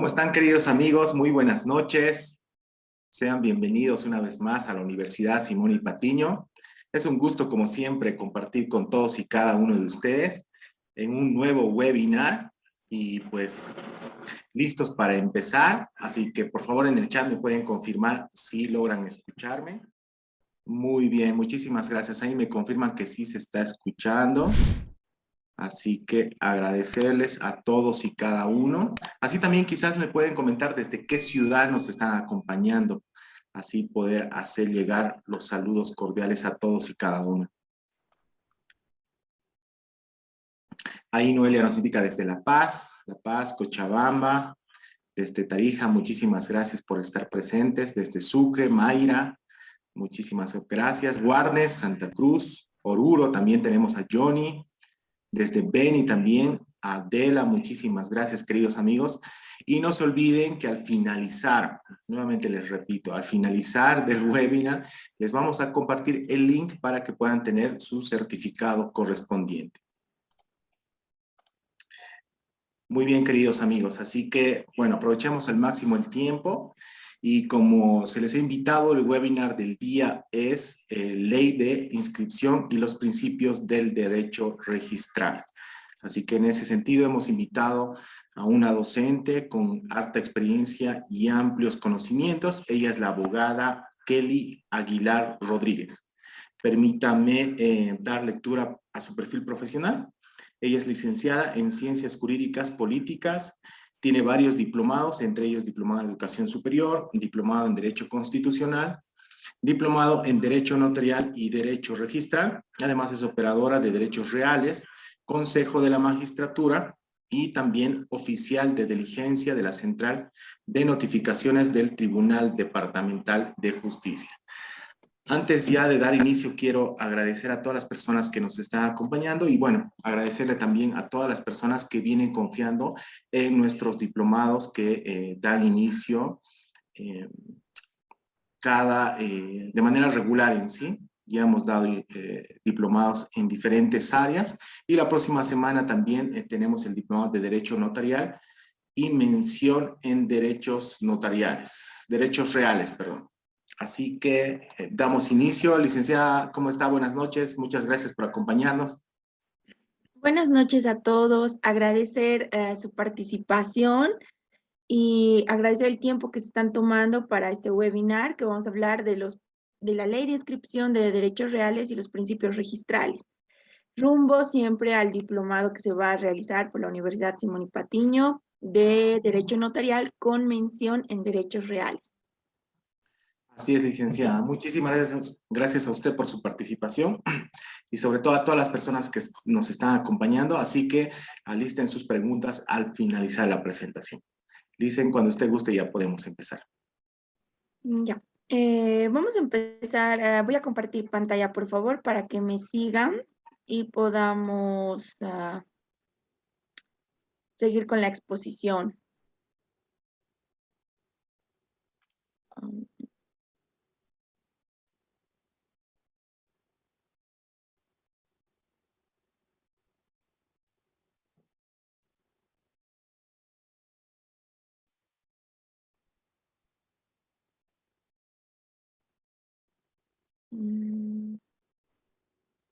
están, queridos amigos? Muy buenas noches. Sean bienvenidos una vez más a la Universidad Simón y Patiño. Es un gusto, como siempre, compartir con todos y cada uno de ustedes en un nuevo webinar y pues listos para empezar. Así que por favor en el chat me pueden confirmar si logran escucharme. Muy bien, muchísimas gracias. Ahí me confirman que sí se está escuchando. Así que agradecerles a todos y cada uno. Así también quizás me pueden comentar desde qué ciudad nos están acompañando. Así poder hacer llegar los saludos cordiales a todos y cada uno. Ahí Noelia nos indica desde La Paz, Cochabamba, desde Tarija, muchísimas gracias por estar presentes. Desde Sucre, Mayra, muchísimas gracias. Guarnes, Santa Cruz, Oruro, también tenemos a Johnny. Desde Beni también, Adela, muchísimas gracias, queridos amigos. Y no se olviden que al finalizar, nuevamente les repito, al finalizar del webinar, les vamos a compartir el link para que puedan tener su certificado correspondiente. Muy bien, queridos amigos. Así que, bueno, aprovechemos al máximo el tiempo. Y como se les ha invitado, el webinar del día es Ley de Inscripción y los Principios del Derecho Registral. Así que en ese sentido hemos invitado a una docente con harta experiencia y amplios conocimientos. Ella es la abogada Kelly Aguilar Rodríguez. Permítame dar lectura a su perfil profesional. Ella es licenciada en Ciencias Jurídicas Políticas, tiene varios diplomados, entre ellos diplomado en Educación Superior, diplomado en Derecho Constitucional, diplomado en Derecho Notarial y Derecho Registral. Además es operadora de derechos reales, Consejo de la Magistratura y también oficial de diligencia de la Central de Notificaciones del Tribunal Departamental de Justicia. Antes ya de dar inicio, quiero agradecer a todas las personas que nos están acompañando y bueno, agradecerle también a todas las personas que vienen confiando en nuestros diplomados que dan inicio de manera regular en sí. Ya hemos dado diplomados en diferentes áreas y la próxima semana también tenemos el diplomado de Derecho Notarial y mención en derechos reales, perdón. Así que damos inicio. Licenciada, ¿cómo está? Buenas noches. Muchas gracias por acompañarnos. Buenas noches a todos. Agradecer su participación y agradecer el tiempo que se están tomando para este webinar que vamos a hablar de la Ley de Inscripción de Derechos Reales y los Principios Registrales. Rumbo siempre al diplomado que se va a realizar por la Universidad Simón y Patiño de Derecho Notarial con mención en Derechos Reales. Así es, licenciada. Muchísimas gracias a usted por su participación y sobre todo a todas las personas que nos están acompañando. Así que alisten sus preguntas al finalizar la presentación. Dicen cuando usted guste ya podemos empezar. Ya. Vamos a empezar. Voy a compartir pantalla, por favor, para que me sigan y podamos seguir con la exposición.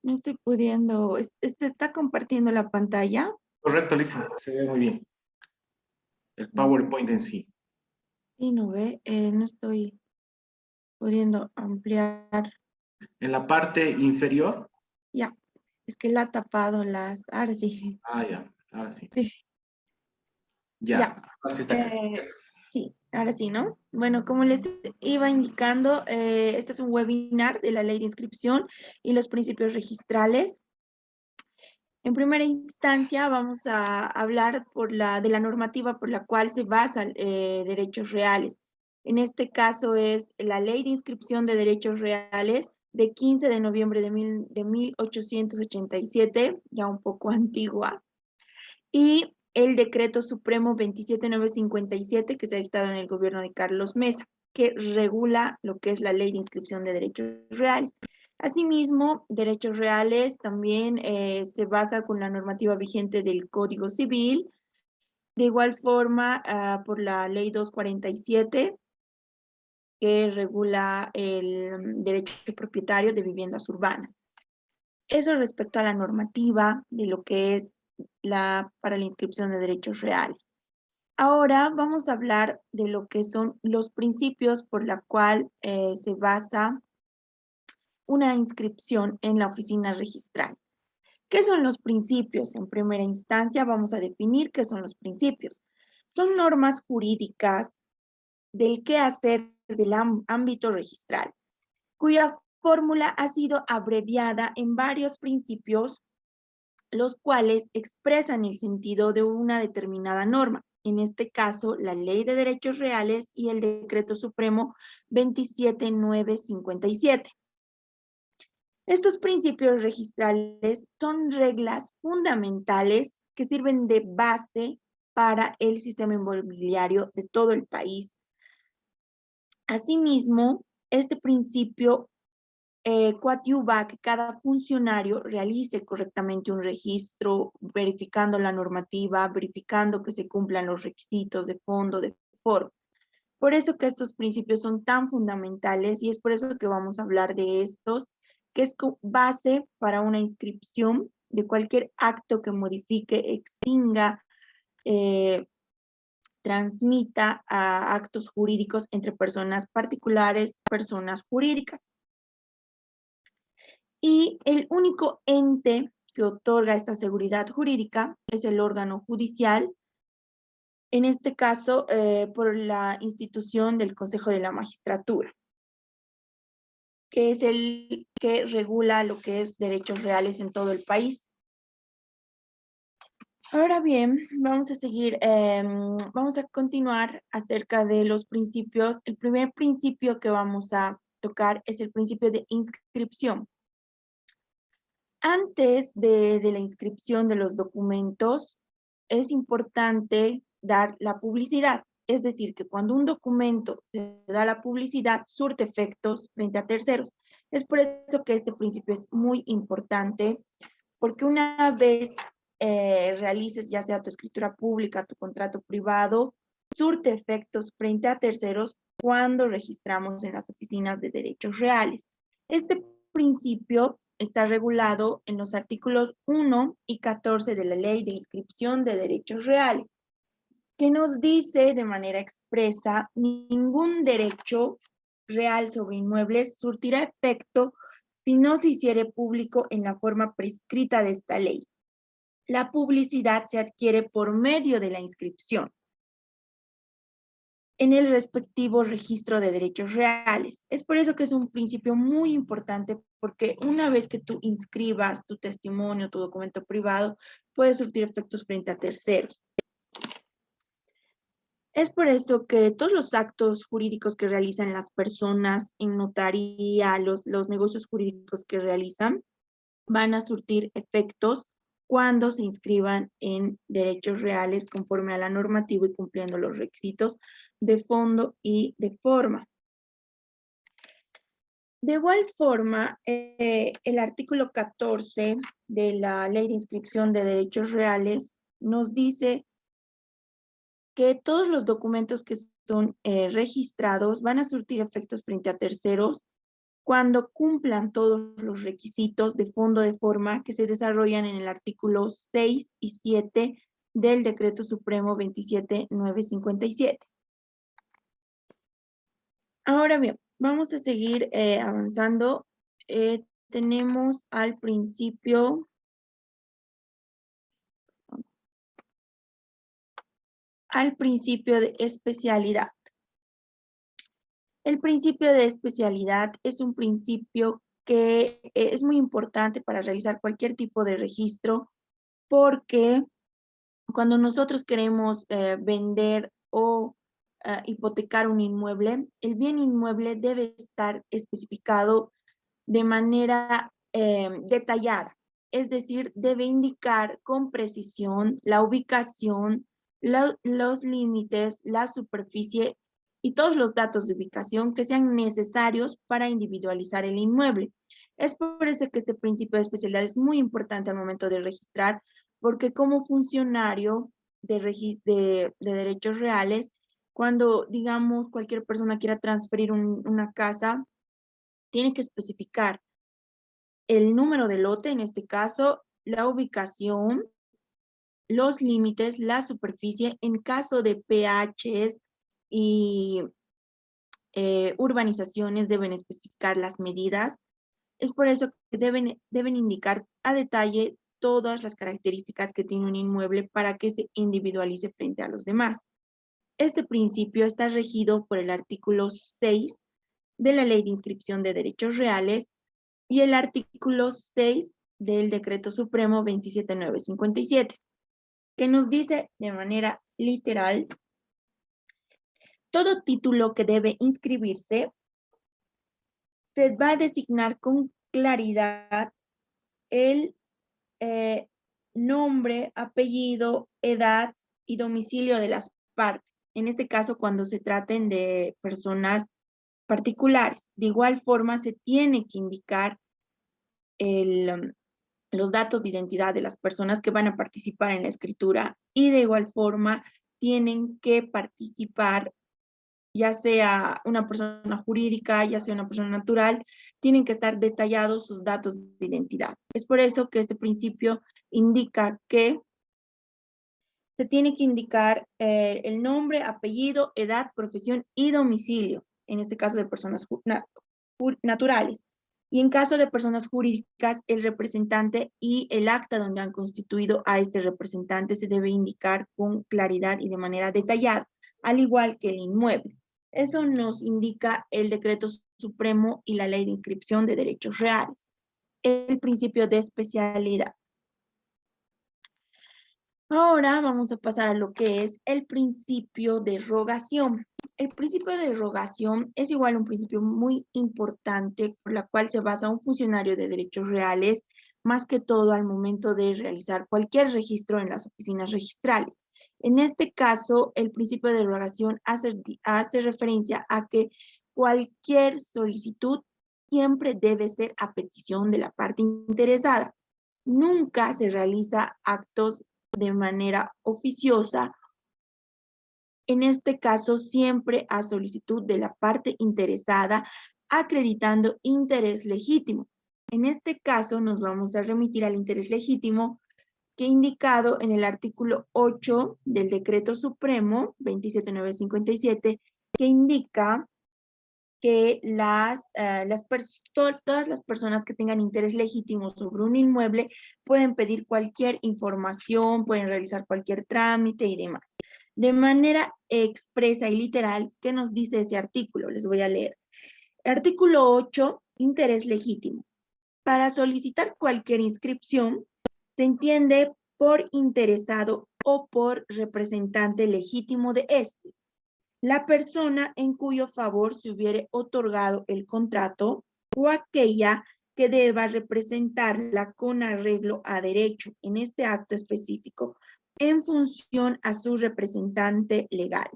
No estoy pudiendo. ¿Está compartiendo la pantalla? Correcto, Lisa. Se ve muy bien. El PowerPoint en sí. Sí, no ve. No estoy pudiendo ampliar. En la parte inferior. Ya. Es que la ha tapado las. Ahora sí. Ah, ya. Ahora sí. Sí. Ya. Ya. Así está acá. Sí, ahora sí, ¿no? Bueno, como les iba indicando, este es un webinar de la Ley de Inscripción y los Principios Registrales. En primera instancia, vamos a hablar de la normativa por la cual se basan derechos reales. En este caso es la Ley de Inscripción de Derechos Reales de 15 de noviembre de 1887, ya un poco antigua, y el Decreto Supremo 27957, que se ha dictado en el gobierno de Carlos Mesa, que regula lo que es la Ley de Inscripción de Derechos Reales. Asimismo, derechos reales también se basa con la normativa vigente del Código Civil De igual forma, por la ley 247, que regula el derecho propietario de viviendas urbanas. Eso respecto a la normativa de lo que es para la inscripción de derechos reales. Ahora vamos a hablar de lo que son los principios por la cual se basa una inscripción en la oficina registral. ¿Qué son los principios? En primera instancia vamos a definir qué son los principios. Son normas jurídicas del quehacer del ámbito registral, cuya fórmula ha sido abreviada en varios principios, los cuales expresan el sentido de una determinada norma, en este caso la Ley de Derechos Reales y el Decreto Supremo 27957. Estos principios registrales son reglas fundamentales que sirven de base para el sistema inmobiliario de todo el país. Asimismo, este principio coadyuva a que cada funcionario realice correctamente un registro, verificando la normativa, verificando que se cumplan los requisitos de fondo, de forma. Por eso que estos principios son tan fundamentales y es por eso que vamos a hablar de estos, que es base para una inscripción de cualquier acto que modifique, extinga, transmita a actos jurídicos entre personas particulares, personas jurídicas. Y el único ente que otorga esta seguridad jurídica es el órgano judicial, en este caso por la institución del Consejo de la Magistratura, que es el que regula lo que es derechos reales en todo el país. Ahora bien, vamos a seguir, vamos a continuar acerca de los principios. El primer principio que vamos a tocar es el principio de inscripción. Antes de la inscripción de los documentos, es importante dar la publicidad. Es decir, que cuando un documento se da la publicidad, surte efectos frente a terceros. Es por eso que este principio es muy importante, porque una vez realices ya sea tu escritura pública, tu contrato privado, surte efectos frente a terceros cuando registramos en las oficinas de derechos reales. Este principio está regulado en los artículos 1 y 14 de la Ley de Inscripción de Derechos Reales, que nos dice de manera expresa: ningún derecho real sobre inmuebles surtirá efecto si no se hiciere público en la forma prescrita de esta ley. La publicidad se adquiere por medio de la inscripción en el respectivo registro de derechos reales. Es por eso que es un principio muy importante, porque una vez que tú inscribas tu testimonio, tu documento privado, puede surtir efectos frente a terceros. Es por eso que todos los actos jurídicos que realizan las personas en notaría, los negocios jurídicos que realizan, van a surtir efectos cuando se inscriban en derechos reales conforme a la normativa y cumpliendo los requisitos de fondo y de forma. De igual forma, el artículo 14 de la Ley de Inscripción de Derechos Reales nos dice que todos los documentos que son registrados van a surtir efectos frente a terceros cuando cumplan todos los requisitos de fondo de forma que se desarrollan en el artículo 6 y 7 del Decreto Supremo 27957. Ahora bien, vamos a seguir avanzando. Tenemos al principio de especialidad. El principio de especialidad es un principio que es muy importante para realizar cualquier tipo de registro, porque cuando nosotros queremos vender o hipotecar un inmueble, el bien inmueble debe estar especificado de manera detallada. Es decir, debe indicar con precisión la ubicación, los límites, la superficie y todos los datos de ubicación que sean necesarios para individualizar el inmueble. Es por eso que este principio de especialidad es muy importante al momento de registrar, porque como funcionario de derechos reales, cuando, digamos, cualquier persona quiera transferir una casa, tiene que especificar el número de lote, en este caso, la ubicación, los límites, la superficie, en caso de PHs y urbanizaciones deben especificar las medidas. Es por eso que deben indicar a detalle todas las características que tiene un inmueble para que se individualice frente a los demás. Este principio está regido por el artículo 6 de la Ley de Inscripción de Derechos Reales y el artículo 6 del Decreto Supremo 27957, que nos dice de manera literal: todo título que debe inscribirse se va a designar con claridad el nombre, apellido, edad y domicilio de las partes. En este caso, cuando se traten de personas particulares. De igual forma, se tiene que indicar los datos de identidad de las personas que van a participar en la escritura, y de igual forma tienen que participar, ya sea una persona jurídica, ya sea una persona natural, tienen que estar detallados sus datos de identidad. Es por eso que este principio indica que se tiene que indicar el nombre, apellido, edad, profesión y domicilio, en este caso de personas naturales. Y en caso de personas jurídicas, el representante y el acta donde han constituido a este representante se debe indicar con claridad y de manera detallada, al igual que el inmueble. Eso nos indica el Decreto Supremo y la Ley de Inscripción de Derechos Reales. El principio de especialidad. Ahora vamos a pasar a lo que es el principio de rogación. El principio de rogación es igual un principio muy importante por la cual se basa un funcionario de derechos reales, más que todo al momento de realizar cualquier registro en las oficinas registrales. En este caso, el principio de rogación hace referencia a que cualquier solicitud siempre debe ser a petición de la parte interesada. Nunca se realiza actos de manera oficiosa, en este caso siempre a solicitud de la parte interesada, acreditando interés legítimo. En este caso nos vamos a remitir al interés legítimo que indicado en el artículo 8 del Decreto Supremo 27957, que indica que todas las personas que tengan interés legítimo sobre un inmueble pueden pedir cualquier información, pueden realizar cualquier trámite y demás. De manera expresa y literal, ¿qué nos dice ese artículo? Les voy a leer. Artículo 8, interés legítimo. Para solicitar cualquier inscripción, se entiende por interesado o por representante legítimo de este, la persona en cuyo favor se hubiere otorgado el contrato o aquella que deba representarla con arreglo a derecho en este acto específico en función a su representante legal,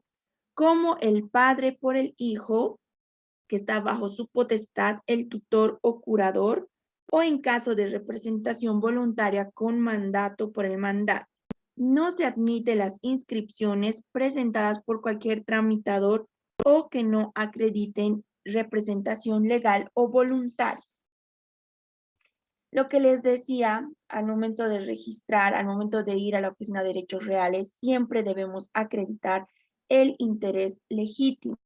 como el padre por el hijo que está bajo su potestad, el tutor o curador, o en caso de representación voluntaria con mandato por el mandato. No se admite las inscripciones presentadas por cualquier tramitador o que no acrediten representación legal o voluntaria. Lo que les decía, al momento de registrar, al momento de ir a la Oficina de Derechos Reales, siempre debemos acreditar el interés legítimo.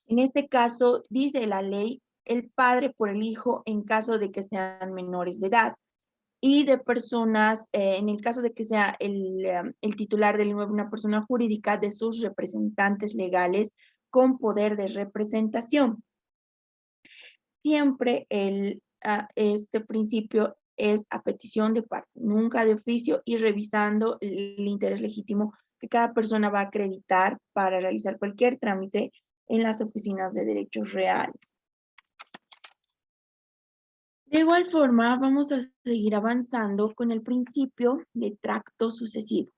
En este caso, dice la ley, el padre por el hijo en caso de que sean menores de edad, y de personas, en el caso de que sea el titular del inmueble una persona jurídica, de sus representantes legales con poder de representación. Siempre este principio es a petición de parte, nunca de oficio, y revisando el interés legítimo que cada persona va a acreditar para realizar cualquier trámite en las oficinas de derechos reales. De igual forma, vamos a seguir avanzando con el principio de tracto sucesivo.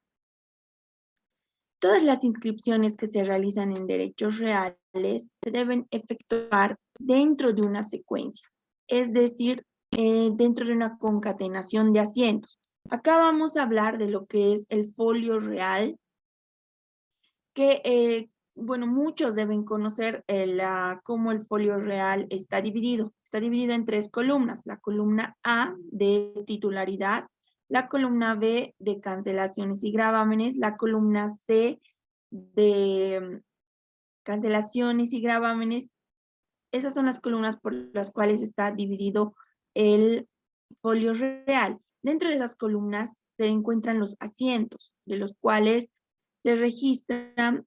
Todas las inscripciones que se realizan en derechos reales se deben efectuar dentro de una secuencia, es decir, dentro de una concatenación de asientos. Acá vamos a hablar de lo que es el folio real, que, bueno, muchos deben conocer cómo el folio real está dividido. Está dividido en tres columnas. La columna A de titularidad, la columna B de cancelaciones y gravámenes, la columna C de cancelaciones y gravámenes. Esas son las columnas por las cuales está dividido el folio real. Dentro de esas columnas se encuentran los asientos, de los cuales se registran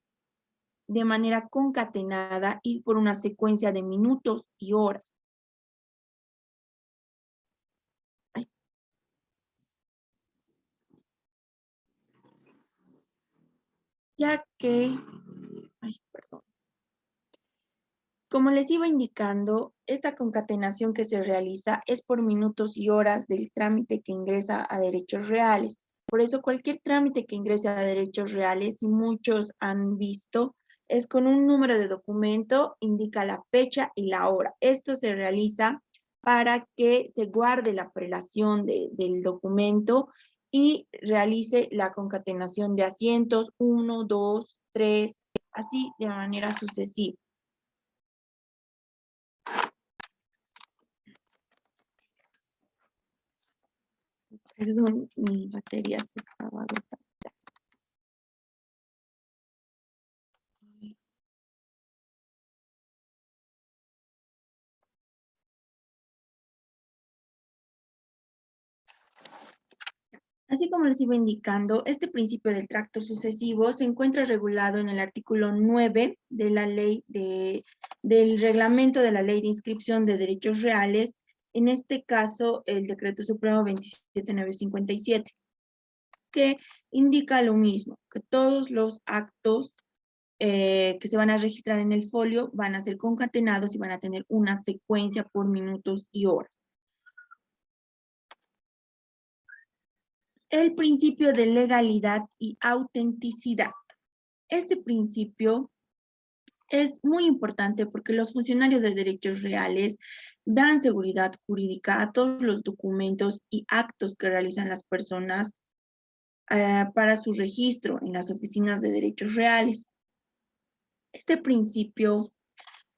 de manera concatenada y por una secuencia de minutos y horas. Ay. Ya que, perdón. Como les iba indicando, esta concatenación que se realiza es por minutos y horas del trámite que ingresa a derechos reales. Por eso cualquier trámite que ingrese a derechos reales, y muchos han visto, es con un número de documento, indica la fecha y la hora. Esto se realiza para que se guarde la prelación del documento y realice la concatenación de asientos 1, 2, 3, así de manera sucesiva. Perdón, mi batería se estaba agotando. Así como les iba indicando, este principio del tracto sucesivo se encuentra regulado en el artículo 9 de la ley del reglamento de la Ley de Inscripción de Derechos Reales, en este caso el Decreto Supremo 27957, que indica lo mismo, que todos los actos que se van a registrar en el folio van a ser concatenados y van a tener una secuencia por minutos y horas. El principio de legalidad y autenticidad. Este principio es muy importante porque los funcionarios de derechos reales dan seguridad jurídica a todos los documentos y actos que realizan las personas para su registro en las oficinas de derechos reales. Este principio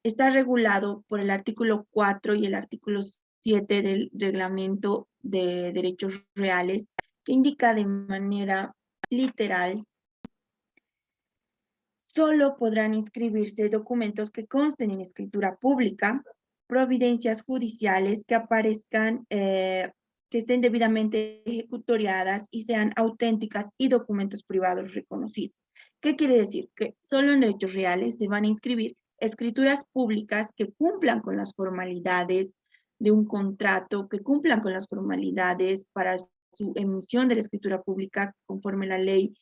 está regulado por el artículo 4 y el artículo 7 del Reglamento de Derechos Reales, que indica de manera literal: solo podrán inscribirse documentos que consten en escritura pública, providencias judiciales que aparezcan, que estén debidamente ejecutoriadas y sean auténticas, y documentos privados reconocidos. ¿Qué quiere decir? Que solo en derechos reales se van a inscribir escrituras públicas que cumplan con las formalidades de un contrato, que cumplan con las formalidades para su emisión de la escritura pública conforme a la ley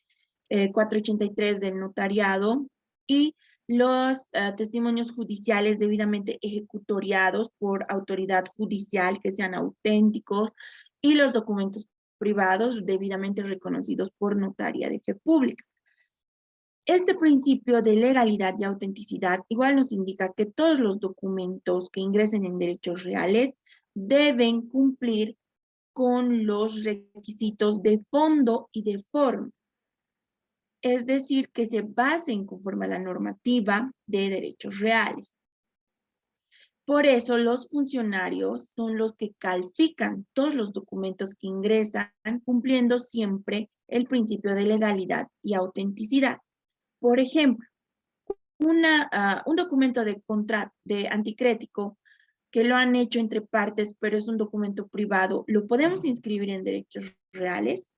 483 del notariado, y los testimonios judiciales debidamente ejecutoriados por autoridad judicial que sean auténticos, y los documentos privados debidamente reconocidos por notaria de fe pública. Este principio de legalidad y autenticidad igual nos indica que todos los documentos que ingresen en derechos reales deben cumplir con los requisitos de fondo y de forma. Es decir, que se basen conforme a la normativa de derechos reales. Por eso los funcionarios son los que califican todos los documentos que ingresan, cumpliendo siempre el principio de legalidad y autenticidad. Por ejemplo, un documento de contrato de anticrético que lo han hecho entre partes, pero es un documento privado, ¿lo podemos inscribir en derechos reales?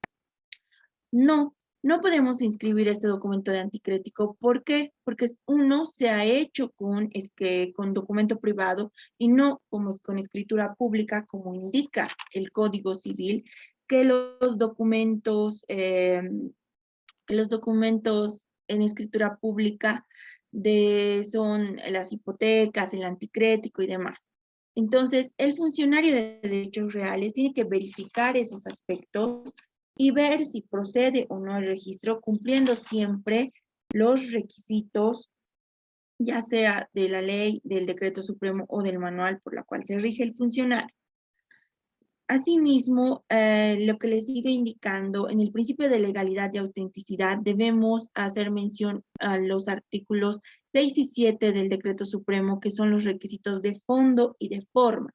No, no podemos inscribir este documento de anticrético. ¿Por qué? Porque uno se ha hecho con documento privado y no con escritura pública, como indica el Código Civil, que los documentos en escritura pública son las hipotecas, el anticrético y demás. Entonces, el funcionario de derechos reales tiene que verificar esos aspectos y ver si procede o no el registro, cumpliendo siempre los requisitos, ya sea de la ley, del decreto supremo o del manual por la cual se rige el funcionario. Asimismo, lo que les iba indicando, en el principio de legalidad y autenticidad debemos hacer mención a los artículos 6 y 7 del Decreto Supremo, que son los requisitos de fondo y de forma.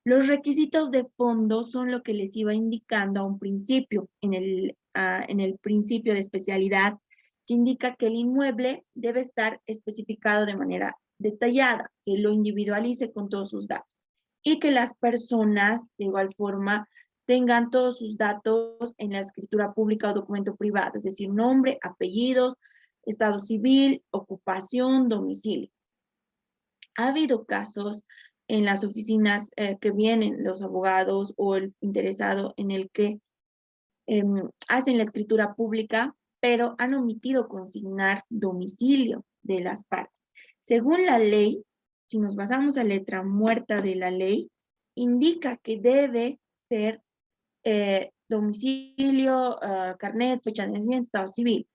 Los requisitos de fondo son lo que les iba indicando a un principio, en el principio de especialidad, que indica que el inmueble debe estar especificado de manera detallada, que lo individualice con todos sus datos y que las personas, de igual forma, tengan todos sus datos en la escritura pública o documento privado, es decir, nombre, apellidos, estado civil, ocupación, domicilio. Ha habido casos en las oficinas que vienen los abogados o el interesado en el que hacen la escritura pública, pero han omitido consignar domicilio de las partes. Según la ley, si nos basamos a letra muerta de la ley, indica que debe ser domicilio, carnet, fecha de nacimiento, estado civil.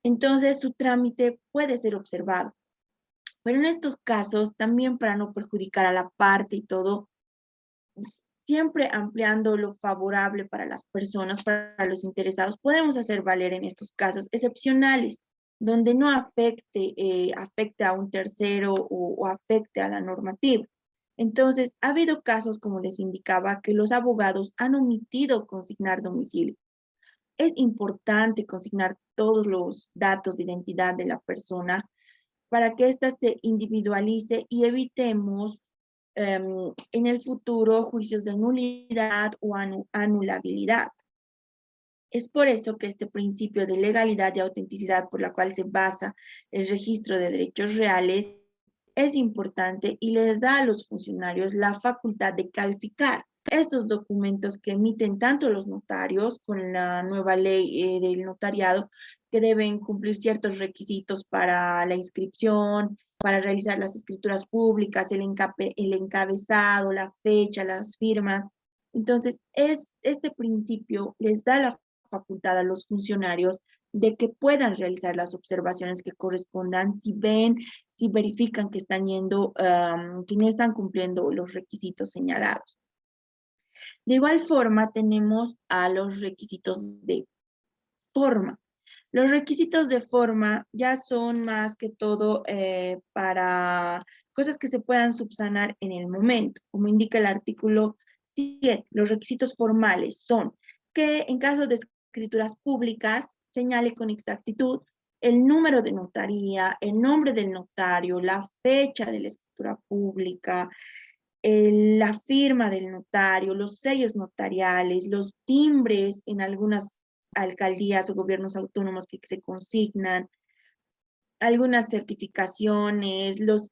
Entonces, su trámite puede ser observado. Pero en estos casos, también para no perjudicar a la parte y todo, siempre ampliando lo favorable para las personas, para los interesados, podemos hacer valer en estos casos excepcionales, donde no afecte a un tercero o afecte a la normativa. Entonces, ha habido casos, como les indicaba, que los abogados han omitido consignar domicilio. Es importante consignar todos los datos de identidad de la persona para que ésta se individualice y evitemos en el futuro juicios de nulidad o anulabilidad. Es por eso que este principio de legalidad y autenticidad por la cual se basa el registro de derechos reales es importante y les da a los funcionarios la facultad de calificar estos documentos que emiten tanto los notarios con la nueva ley del notariado, que deben cumplir ciertos requisitos para la inscripción, para realizar las escrituras públicas, el encabezado, la fecha, las firmas. Entonces, este principio les da la facultad a los funcionarios de que puedan realizar las observaciones que correspondan si verifican que están yendo, que no están cumpliendo los requisitos señalados. De igual forma, tenemos a los requisitos de forma. Los requisitos de forma ya son más que todo para cosas que se puedan subsanar en el momento. Como indica el artículo 7, los requisitos formales son que en caso de escrituras públicas señale con exactitud el número de notaría, el nombre del notario, la fecha de la escritura pública, la firma del notario, los sellos notariales, los timbres en algunas alcaldías o gobiernos autónomos que se consignan, algunas certificaciones, los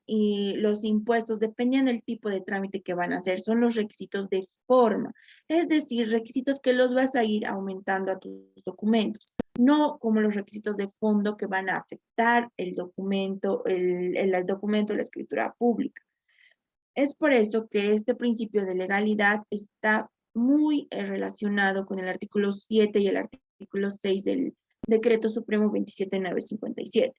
impuestos, dependiendo del tipo de trámite que van a hacer, son los requisitos de forma, es decir, requisitos que los vas a ir aumentando a tus documentos, no como los requisitos de fondo que van a afectar el documento, el documento, la escritura pública. Es por eso que este principio de legalidad está muy relacionado con el artículo 7 y el artículo 6 del Decreto Supremo 27957.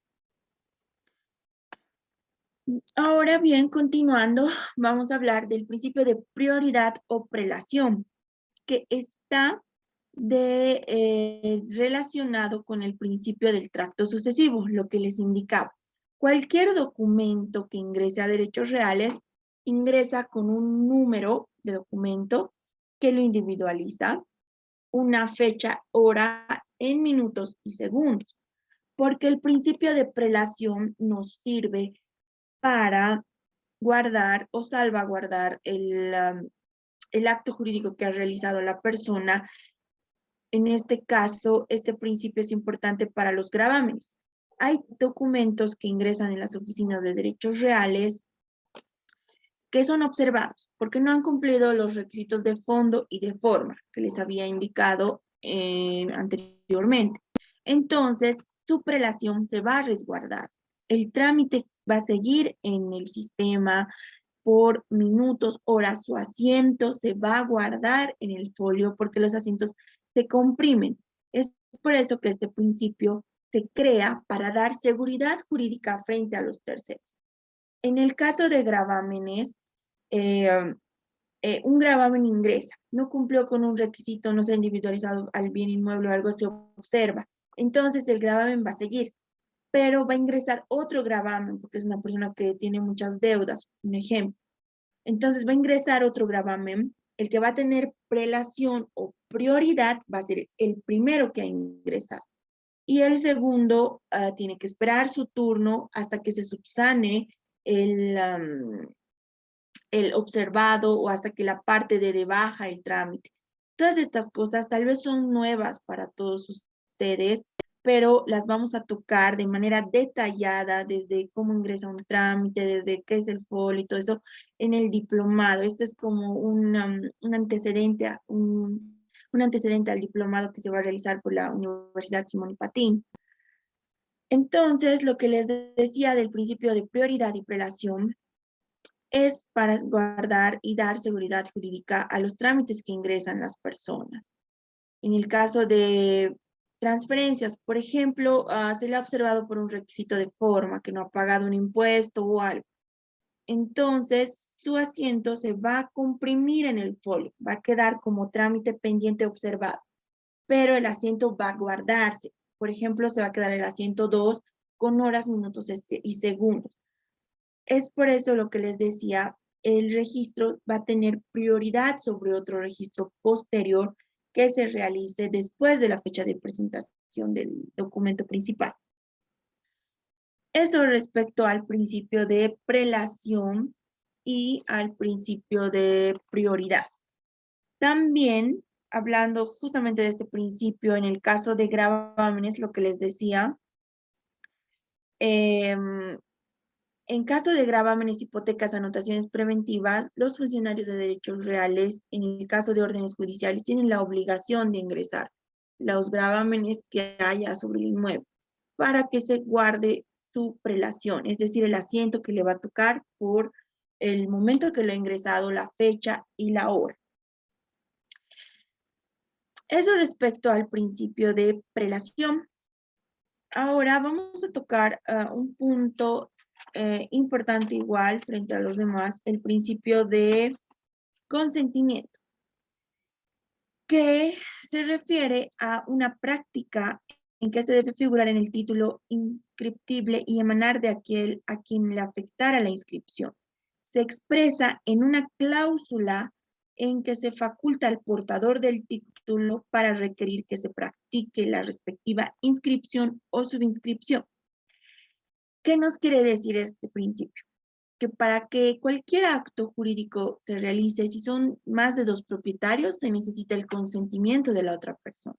Ahora bien, continuando, vamos a hablar del principio de prioridad o prelación, que está relacionado con el principio del tracto sucesivo, lo que les indicaba. Cualquier documento que ingrese a derechos reales ingresa con un número de documento que lo individualiza, una fecha, hora, en minutos y segundos, porque el principio de prelación nos sirve para guardar o salvaguardar el acto jurídico que ha realizado la persona. En este caso, este principio es importante para los gravámenes. Hay documentos que ingresan en las oficinas de derechos reales que son observados porque no han cumplido los requisitos de fondo y de forma que les había indicado anteriormente. Entonces, su prelación se va a resguardar. El trámite va a seguir en el sistema por minutos, horas. Su asiento se va a guardar en el folio porque los asientos se comprimen. Es por eso que este principio se crea para dar seguridad jurídica frente a los terceros. En el caso de gravámenes, un gravamen ingresa, no cumplió con un requisito, no se ha individualizado al bien inmueble o algo, se observa. Entonces el gravamen va a seguir, pero va a ingresar otro gravamen, porque es una persona que tiene muchas deudas, un ejemplo. Entonces va a ingresar otro gravamen, el que va a tener prelación o prioridad va a ser el primero que ha ingresado. Y el segundo tiene que esperar su turno hasta que se subsane el observado o hasta que la parte de baja el trámite. Todas estas cosas tal vez son nuevas para todos ustedes, pero las vamos a tocar de manera detallada desde cómo ingresa un trámite, desde qué es el folio y todo eso en el diplomado. Esto es como un antecedente, un antecedente al diplomado que se va a realizar por la Universidad Simón y Patín. Entonces, lo que les decía del principio de prioridad y prelación es para guardar y dar seguridad jurídica a los trámites que ingresan las personas. En el caso de transferencias, por ejemplo, se le ha observado por un requisito de forma, que no ha pagado un impuesto o algo. Entonces, su asiento se va a comprimir en el folio, va a quedar como trámite pendiente observado, pero el asiento va a guardarse. Por ejemplo, se va a quedar el asiento 2 con horas, minutos y segundos. Es por eso lo que les decía, el registro va a tener prioridad sobre otro registro posterior que se realice después de la fecha de presentación del documento principal. Eso respecto al principio de prelación y al principio de prioridad. También, hablando justamente de este principio, en el caso de gravámenes, lo que les decía, en caso de gravámenes, hipotecas, anotaciones preventivas, los funcionarios de derechos reales, en el caso de órdenes judiciales, tienen la obligación de ingresar los gravámenes que haya sobre el inmueble para que se guarde su prelación, es decir, el asiento que le va a tocar por el momento que lo ha ingresado, la fecha y la hora. Eso respecto al principio de prelación. Ahora vamos a tocar un punto importante igual frente a los demás, el principio de consentimiento, que se refiere a una práctica en que se debe figurar en el título inscriptible y emanar de aquel a quien le afectara la inscripción. Se expresa en una cláusula en que se faculta al portador del título para requerir que se practique la respectiva inscripción o subinscripción. ¿Qué nos quiere decir este principio? Que para que cualquier acto jurídico se realice, si son más de dos propietarios, se necesita el consentimiento de la otra persona.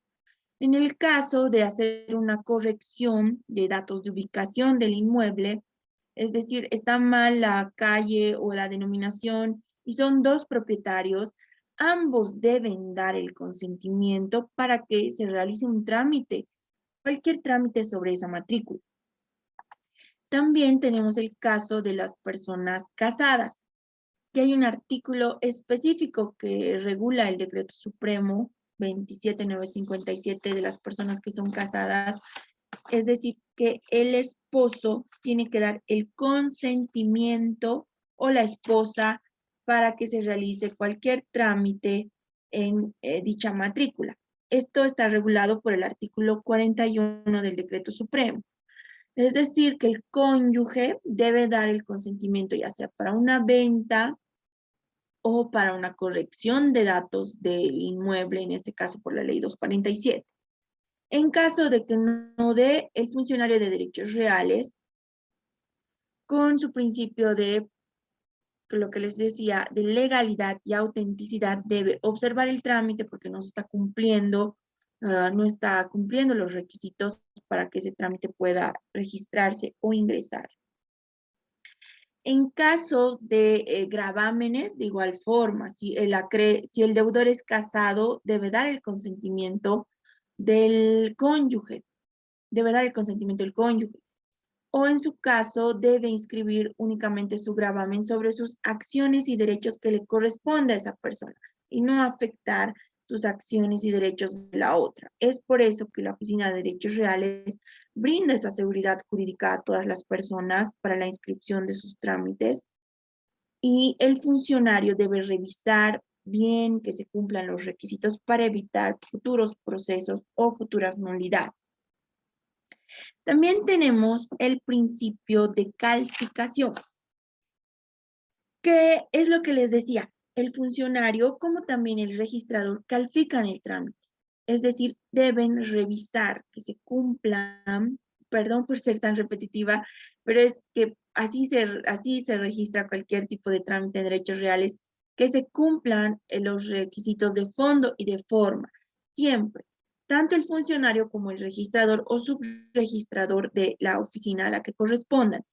En el caso de hacer una corrección de datos de ubicación del inmueble, es decir, está mal la calle o la denominación y son dos propietarios, ambos deben dar el consentimiento para que se realice un trámite, cualquier trámite sobre esa matrícula. También tenemos el caso de las personas casadas, que hay un artículo específico que regula el Decreto Supremo 27957 de las personas que son casadas, es decir, que el esposo tiene que dar el consentimiento o la esposa para que se realice cualquier trámite en dicha matrícula. Esto está regulado por el artículo 41 del Decreto Supremo. Es decir, que el cónyuge debe dar el consentimiento ya sea para una venta o para una corrección de datos del inmueble, en este caso por la ley 247. En caso de que no dé el funcionario de derechos reales, con su principio de lo que les decía, de legalidad y autenticidad, debe observar el trámite porque no se está cumpliendo, no está cumpliendo los requisitos para que ese trámite pueda registrarse o ingresar. En caso de gravámenes, de igual forma, si el deudor es casado, debe dar el consentimiento del cónyuge, debe dar el consentimiento del cónyuge. O en su caso, debe inscribir únicamente su gravamen sobre sus acciones y derechos que le corresponde a esa persona y no afectar sus acciones y derechos de la otra. Es por eso que la Oficina de Derechos Reales brinda esa seguridad jurídica a todas las personas para la inscripción de sus trámites y el funcionario debe revisar bien, que se cumplan los requisitos para evitar futuros procesos o futuras nulidades. También tenemos el principio de calificación, que es lo que les decía, el funcionario como también el registrador califican el trámite. Es decir, deben revisar que se cumplan, perdón por ser tan repetitiva, pero es que así se registra cualquier tipo de trámite de derechos reales, que se cumplan los requisitos de fondo y de forma, siempre. Tanto el funcionario como el registrador o subregistrador de la oficina a la que correspondan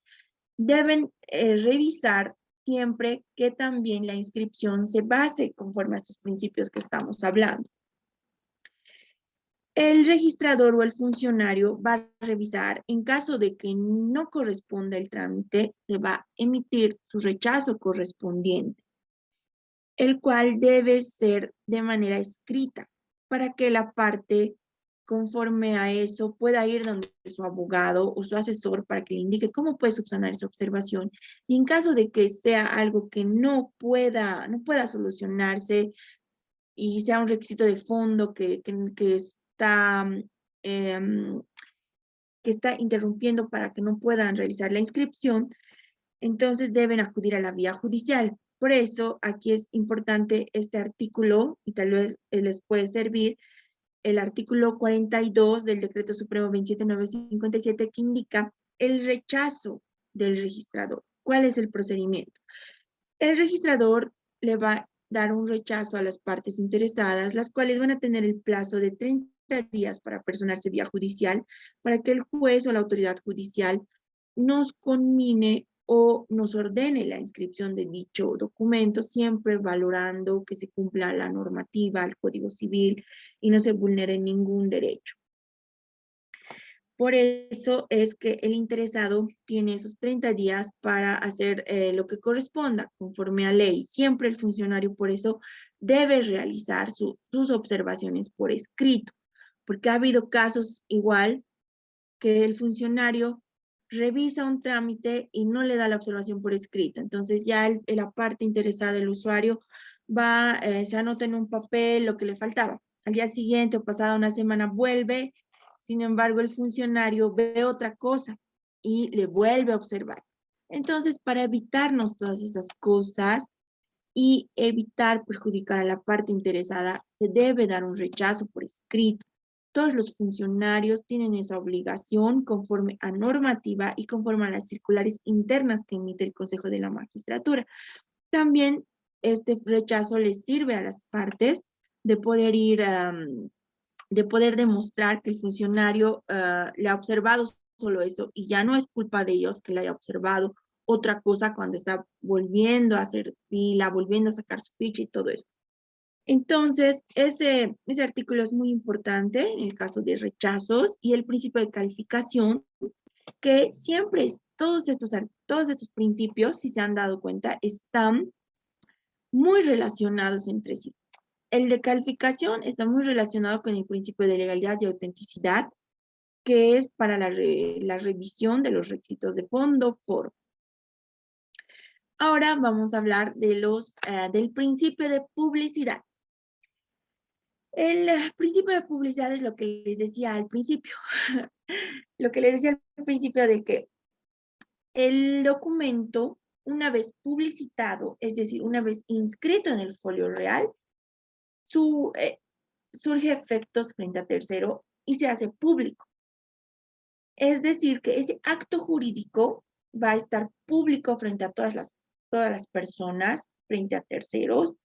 deben revisar siempre que también la inscripción se base conforme a estos principios que estamos hablando. El registrador o el funcionario va a revisar, en caso de que no corresponda el trámite, se va a emitir su rechazo correspondiente, el cual debe ser de manera escrita para que la parte, conforme a eso, pueda ir donde su abogado o su asesor para que le indique cómo puede subsanar esa observación. Y en caso de que sea algo que no pueda solucionarse y sea un requisito de fondo em, que está interrumpiendo para que no puedan realizar la inscripción, entonces deben acudir a la vía judicial. Por eso aquí es importante este artículo, y tal vez les puede servir, el artículo 42 del Decreto Supremo 27957, que indica el rechazo del registrador. ¿Cuál es el procedimiento? El registrador le va a dar un rechazo a las partes interesadas, las cuales van a tener el plazo de 30 días para personarse vía judicial, para que el juez o la autoridad judicial nos conmine o nos ordene la inscripción de dicho documento, siempre valorando que se cumpla la normativa, el Código Civil y no se vulnere ningún derecho. Por eso es que el interesado tiene esos 30 días para hacer lo que corresponda conforme a ley. Siempre el funcionario por eso debe realizar sus observaciones por escrito, porque ha habido casos igual que el funcionario revisa un trámite y no le da la observación por escrito. Entonces ya la parte interesada, el usuario, se anota en un papel lo que le faltaba. Al día siguiente o pasada una semana vuelve. Sin embargo, el funcionario ve otra cosa y le vuelve a observar. Entonces, para evitarnos todas esas cosas y evitar perjudicar a la parte interesada, se debe dar un rechazo por escrito. Todos los funcionarios tienen esa obligación conforme a normativa y conforme a las circulares internas que emite el Consejo de la Magistratura. También este rechazo les sirve a las partes de poder de poder demostrar que el funcionario le ha observado solo eso y ya no es culpa de ellos que le haya observado otra cosa cuando está volviendo a hacer fila, volviendo a sacar su ficha y todo eso. Entonces, ese artículo es muy importante en el caso de rechazos y el principio de calificación, que siempre todos estos principios, si se han dado cuenta, están muy relacionados entre sí. El de calificación está muy relacionado con el principio de legalidad y autenticidad, que es para la revisión de los requisitos de fondo, foro. Ahora vamos a hablar de del principio de publicidad. El principio de publicidad es lo que les decía al principio. Lo que les decía al principio de que el documento, una vez publicitado, es decir, una vez inscrito en el folio real, surge efectos frente a tercero y se hace público. Es decir, que ese acto jurídico va a estar público frente a todas las personas, frente a terceros,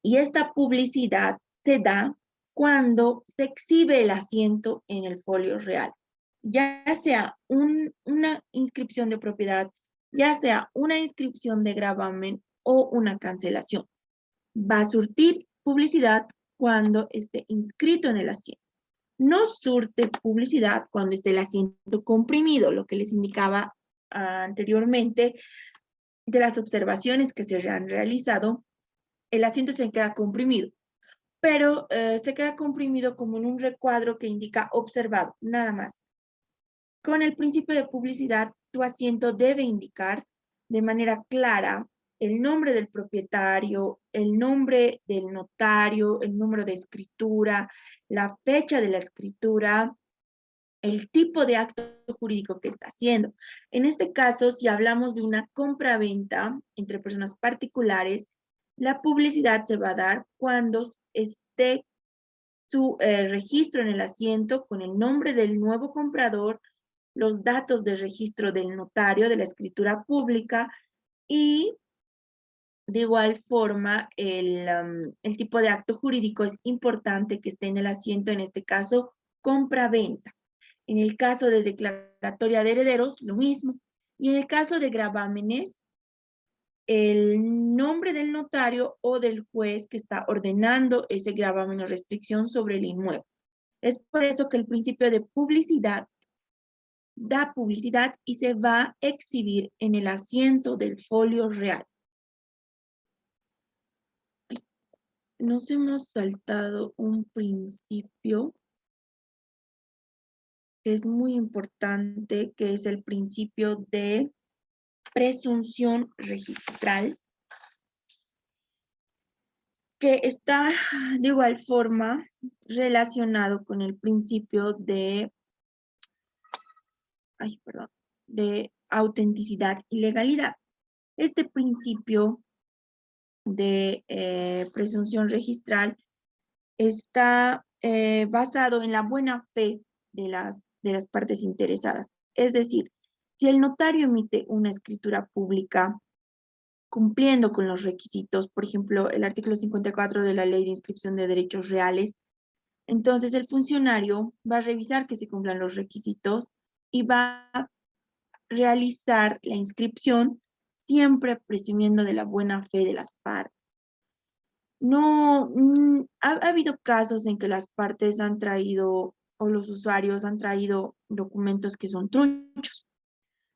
y esta publicidad se da cuando se exhibe el asiento en el folio real, ya sea una inscripción de propiedad, ya sea una inscripción de gravamen o una cancelación. Va a surtir publicidad cuando esté inscrito en el asiento. No surte publicidad cuando esté el asiento comprimido, lo que les indicaba anteriormente de las observaciones que se han realizado. El asiento se queda comprimido, pero se queda comprimido como en un recuadro que indica observado, nada más. Con el principio de publicidad, tu asiento debe indicar de manera clara el nombre del propietario, el nombre del notario, el número de escritura, la fecha de la escritura, el tipo de acto jurídico que está haciendo. En este caso, si hablamos de una compra-venta entre personas particulares, la publicidad se va a dar cuando esté su registro en el asiento con el nombre del nuevo comprador, los datos de registro del notario, de la escritura pública y de igual forma el tipo de acto jurídico es importante que esté en el asiento, en este caso, compra-venta. En el caso de declaratoria de herederos, lo mismo. Y en el caso de gravámenes, el nombre del notario o del juez que está ordenando ese gravamen o restricción sobre el inmueble. Es por eso que el principio de publicidad da publicidad y se va a exhibir en el asiento del folio real. Nos hemos saltado un principio que es muy importante, que es el principio de presunción registral, que está de igual forma relacionado con el principio de, de autenticidad y legalidad. Este principio de presunción registral está basado en la buena fe de las partes interesadas. Es decir, si el notario emite una escritura pública cumpliendo con los requisitos, por ejemplo, el artículo 54 de la Ley de Inscripción de Derechos Reales, entonces el funcionario va a revisar que se cumplan los requisitos y va a realizar la inscripción siempre presumiendo de la buena fe de las partes. No, ha habido casos en que las partes han traído o los usuarios han traído documentos que son truchos.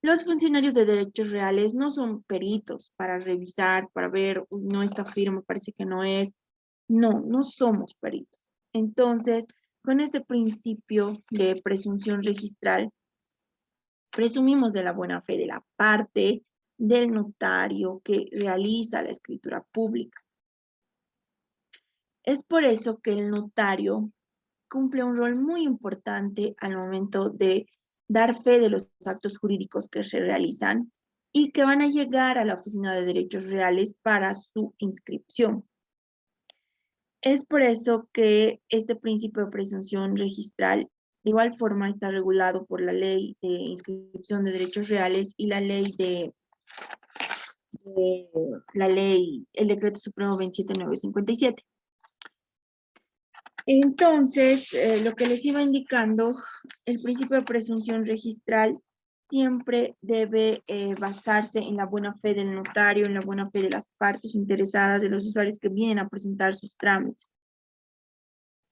Los funcionarios de derechos reales no son peritos para revisar, para ver, "Uy, no, esta firma parece que no es". No, no somos peritos. Entonces, con este principio de presunción registral, presumimos de la buena fe de la parte, del notario que realiza la escritura pública. Es por eso que el notario cumple un rol muy importante al momento de dar fe de los actos jurídicos que se realizan y que van a llegar a la Oficina de Derechos Reales para su inscripción. Es por eso que este principio de presunción registral de igual forma está regulado por la Ley de Inscripción de Derechos Reales y la ley el Decreto Supremo 27957. Entonces, lo que les iba indicando, el principio de presunción registral siempre debe basarse en la buena fe del notario, en la buena fe de las partes interesadas, de los usuarios que vienen a presentar sus trámites.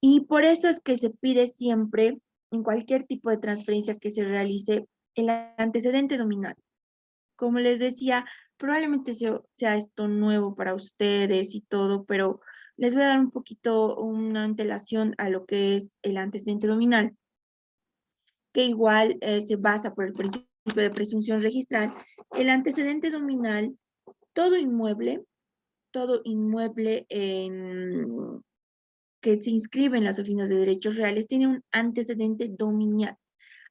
Y por eso es que se pide siempre, en cualquier tipo de transferencia que se realice, el antecedente dominal. Como les decía, probablemente sea esto nuevo para ustedes y todo, pero les voy a dar un poquito una antelación a lo que es el antecedente dominal, que igual se basa por el principio de presunción registral. El antecedente dominal, todo inmueble que se inscribe en las oficinas de derechos reales tiene un antecedente dominial.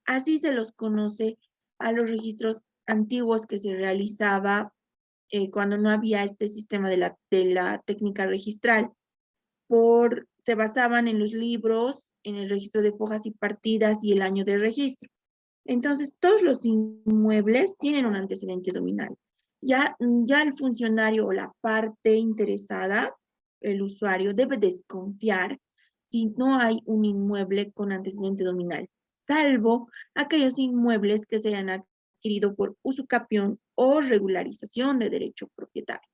Así se los conoce a los registros antiguos que se realizaba cuando no había este sistema de la técnica registral. Se basaban en los libros, en el registro de fojas y partidas y el año de registro. Entonces, todos los inmuebles tienen un antecedente dominal. Ya el funcionario o la parte interesada, el usuario, debe desconfiar si no hay un inmueble con antecedente dominal, salvo aquellos inmuebles que se hayan adquirido por usucapión o regularización de derecho propietario.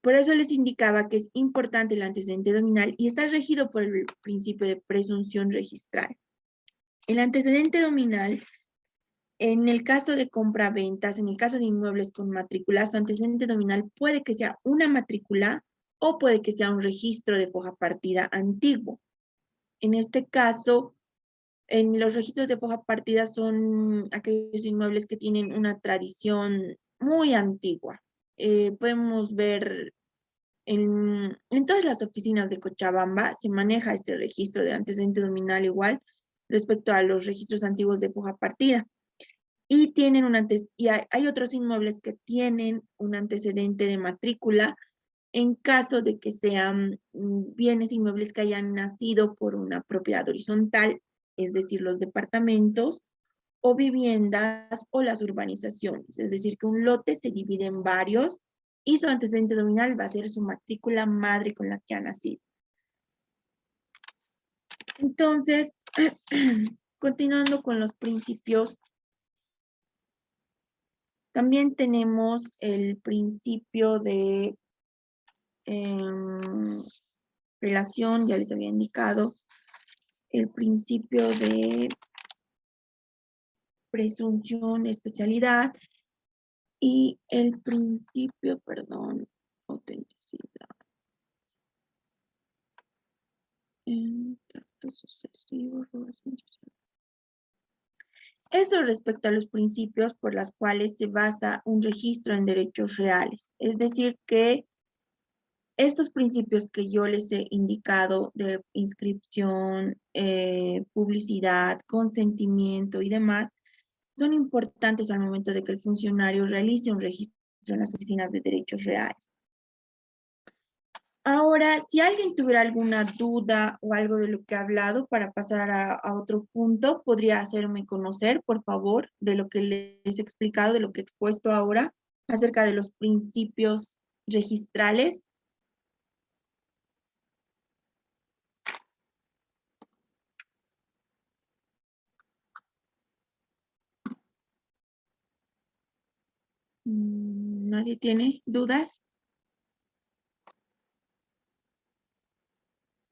Por eso les indicaba que es importante el antecedente dominal y está regido por el principio de presunción registral. El antecedente dominal, en el caso de compra-ventas, en el caso de inmuebles con matrícula, su antecedente dominal puede que sea una matrícula o puede que sea un registro de foja partida antiguo. En este caso, en los registros de foja partida son aquellos inmuebles que tienen una tradición muy antigua. podemos ver en todas las oficinas de Cochabamba se maneja este registro de antecedente nominal igual respecto a los registros antiguos de puja partida. Y tienen y hay otros inmuebles que tienen un antecedente de matrícula en caso de que sean bienes inmuebles que hayan nacido por una propiedad horizontal, es decir, los departamentos o viviendas o las urbanizaciones, es decir, que un lote se divide en varios y su antecedente nominal va a ser su matrícula madre con la que ha nacido. Entonces, continuando con los principios, también tenemos el principio de relación, ya les había indicado, el principio de presunción, especialidad y el principio, perdón, autenticidad. Tracto sucesivo, eso respecto a los principios por los cuales se basa un registro en derechos reales. Es decir, que estos principios que yo les he indicado de inscripción, publicidad, consentimiento y demás, son importantes al momento de que el funcionario realice un registro en las oficinas de derechos reales. Ahora, si alguien tuviera alguna duda o algo de lo que he hablado para pasar a otro punto, podría hacerme conocer, por favor, de lo que les he explicado, de lo que he expuesto ahora, acerca de los principios registrales. ¿Nadie tiene dudas?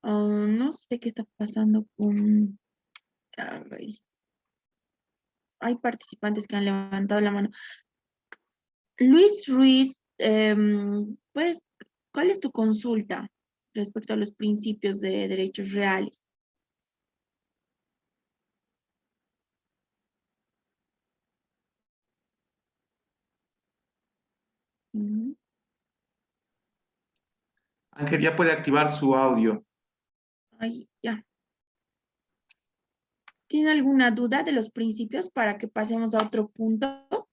No sé qué está pasando con... Ay, hay participantes que han levantado la mano. Luis Ruiz, pues, ¿cuál es tu consulta respecto a los principios de derechos reales? Ujú. Ángel ya puede activar su audio. Ahí, ya. ¿Tiene alguna duda de los principios para que pasemos a otro punto?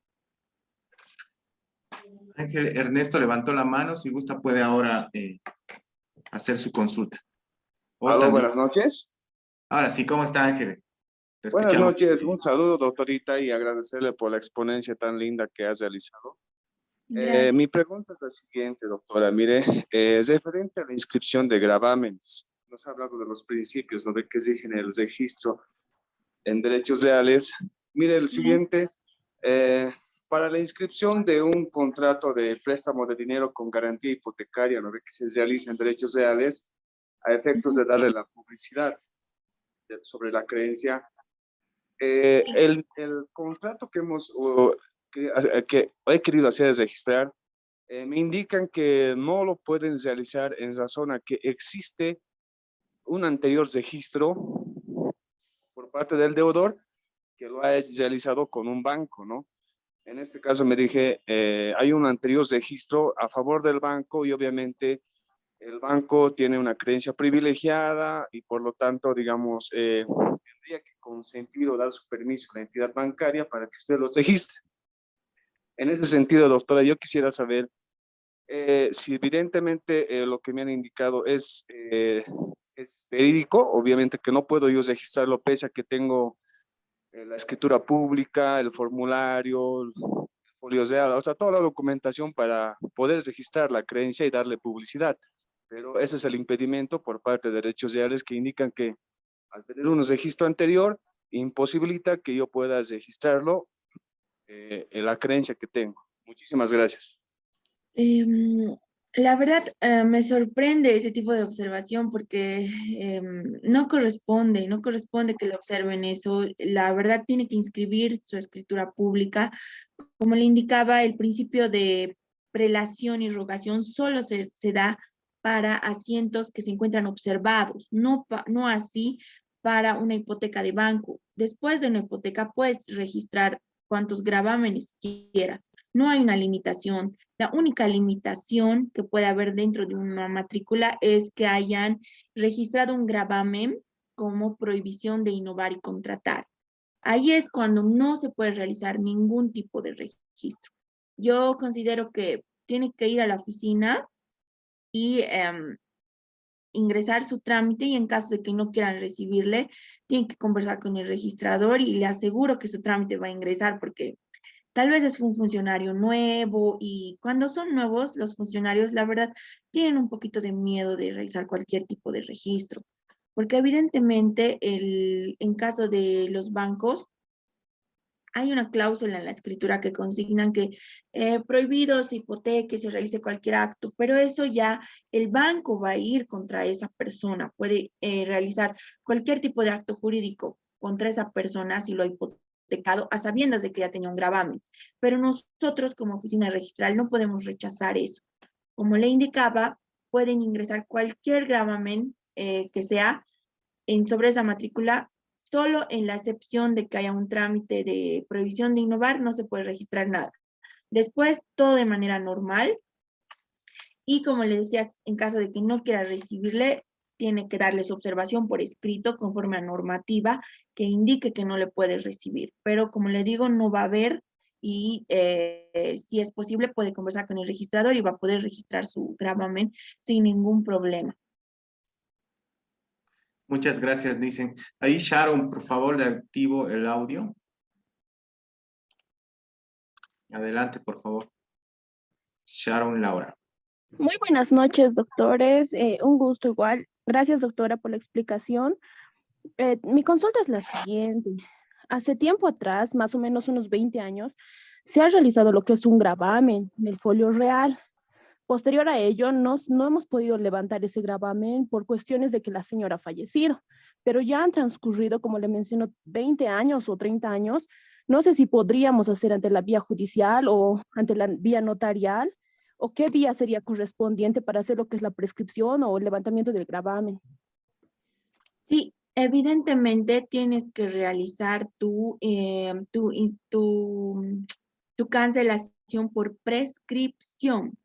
Ángel, Ernesto levantó la mano. Si gusta, puede ahora hacer su consulta. O Aló, también. buenas noches. Ahora sí, ¿cómo está Ángel? Te Buenas escuchamos. noches, un saludo, doctorita, y agradecerle por la exponencia tan linda que has realizado. Gracias. Mi pregunta es la siguiente, doctora. Mire, es referente a la inscripción de gravámenes. Nos ha hablado de los principios, ¿no? De que rigen el registro en derechos reales. Mire, el siguiente, para la inscripción de un contrato de préstamo de dinero con garantía hipotecaria, ¿no? De que se realiza en derechos reales, a efectos de darle la publicidad sobre la creencia. El contrato que que he querido hacer es registrar, me indican que no lo pueden realizar en razón a que existe un anterior registro por parte del deudor que lo ha realizado con un banco, ¿no? En este caso me dije, hay un anterior registro a favor del banco y obviamente el banco tiene una creencia privilegiada y por lo tanto, digamos, tendría que consentir o dar su permiso a la entidad bancaria para que usted los registre. En ese sentido, doctora, yo quisiera saber si evidentemente lo que me han indicado es verídico, obviamente que no puedo yo registrarlo pese a que tengo la escritura pública, el formulario, el folio de o sea, toda la documentación para poder registrar la creencia y darle publicidad. Pero ese es el impedimento por parte de derechos reales que indican que al tener un registro anterior, imposibilita que yo pueda registrarlo en la creencia que tengo. Muchísimas gracias. Em, la verdad, me sorprende ese tipo de observación porque no corresponde que le observen eso. La verdad tiene que inscribir su escritura pública. Como le indicaba, el principio de prelación y rogación solo se da para asientos que se encuentran observados, no así para una hipoteca de banco. Después de una hipoteca puedes registrar cuantos gravámenes quieras. No hay una limitación La única limitación que puede haber dentro de una matrícula es que hayan registrado un gravamen como prohibición de innovar y contratar. Ahí es cuando no se puede realizar ningún tipo de registro. Yo considero que tiene que ir a la oficina y ingresar su trámite, y en caso de que no quieran recibirle, tienen que conversar con el registrador y le aseguro que su trámite va a ingresar porque tal vez es un funcionario nuevo, y cuando son nuevos los funcionarios, la verdad, tienen un poquito de miedo de realizar cualquier tipo de registro, porque evidentemente en caso de los bancos, hay una cláusula en la escritura que consignan que prohibido se hipoteque, se realice cualquier acto, pero eso ya el banco va a ir contra esa persona, puede realizar cualquier tipo de acto jurídico contra esa persona si lo ha hipotecado a sabiendas de que ya tenía un gravamen. Pero nosotros como oficina registral no podemos rechazar eso. Como le indicaba, pueden ingresar cualquier gravamen que sea sobre esa matrícula. Solo en la excepción de que haya un trámite de prohibición de innovar, no se puede registrar nada. Después, todo de manera normal. Y como le decía, en caso de que no quiera recibirle, tiene que darle su observación por escrito conforme a normativa que indique que no le puede recibir. Pero como le digo, no va a haber, y si es posible puede conversar con el registrador y va a poder registrar su gravamen sin ningún problema. Muchas gracias, dicen. Ahí, Sharon, por favor, le activo el audio. Adelante, por favor. Sharon Laura. Muy buenas noches, doctores. Un gusto igual. Gracias, doctora, por la explicación. Mi consulta es la siguiente. Hace tiempo atrás, más o menos unos 20 años, se ha realizado lo que es un gravamen en el folio real. Posterior a ello, no hemos podido levantar ese gravamen por cuestiones de que la señora ha fallecido, pero ya han transcurrido, como le menciono, 20 años o 30 años. No sé si podríamos hacer ante la vía judicial o ante la vía notarial, o qué vía sería correspondiente para hacer lo que es la prescripción o el levantamiento del gravamen. Sí, evidentemente tienes que realizar tu cancelación por prescripción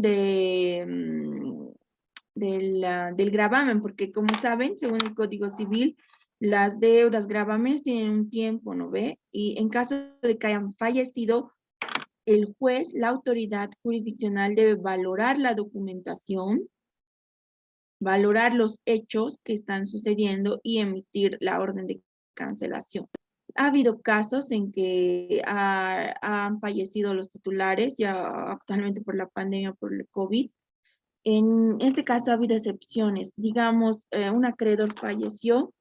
del gravamen, porque como saben, según el Código Civil, las deudas, gravámenes tienen un tiempo, ¿no ve? Y en caso de que hayan fallecido, el juez, la autoridad jurisdiccional debe valorar la documentación, valorar los hechos que están sucediendo y emitir la orden de cancelación. Ha habido casos en que han fallecido los titulares, ya actualmente por la pandemia, por el COVID. En este caso ha habido excepciones. Digamos, un acreedor falleció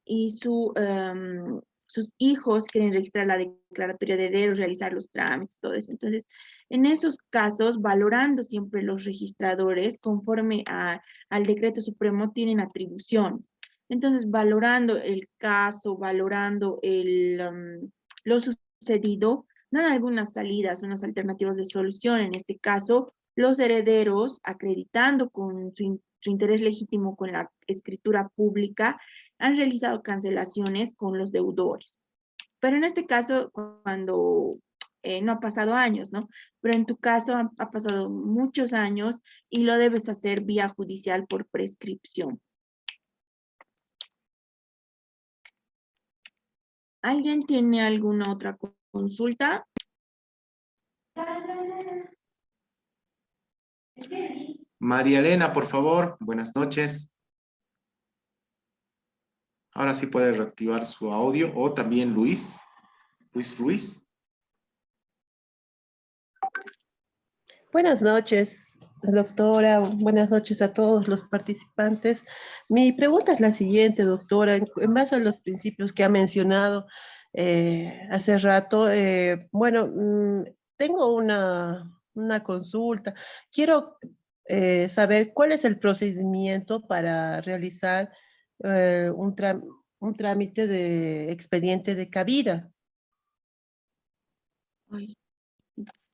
y sus hijos quieren registrar la declaratoria de herederos, realizar los trámites, todo eso. Entonces, en esos casos, valorando siempre los registradores, conforme al decreto supremo, tienen atribuciones. Entonces, valorando el caso, valorando lo sucedido, dan algunas salidas, unas alternativas de solución. En este caso, los herederos, acreditando con su interés legítimo con la escritura pública, han realizado cancelaciones con los deudores. Pero en este caso, cuando no ha pasado años, ¿no? Pero en tu caso ha pasado muchos años y lo debes hacer vía judicial por prescripción. ¿Alguien tiene alguna otra consulta? María Elena, por favor, buenas noches. Ahora sí puede reactivar su audio, o también Luis Ruiz. Buenas noches, doctora. Buenas noches a todos los participantes. Mi pregunta es la siguiente, doctora. En base a los principios que ha mencionado hace rato, tengo una consulta. Quiero saber cuál es el procedimiento para realizar un trámite de expediente de cabida. Ay,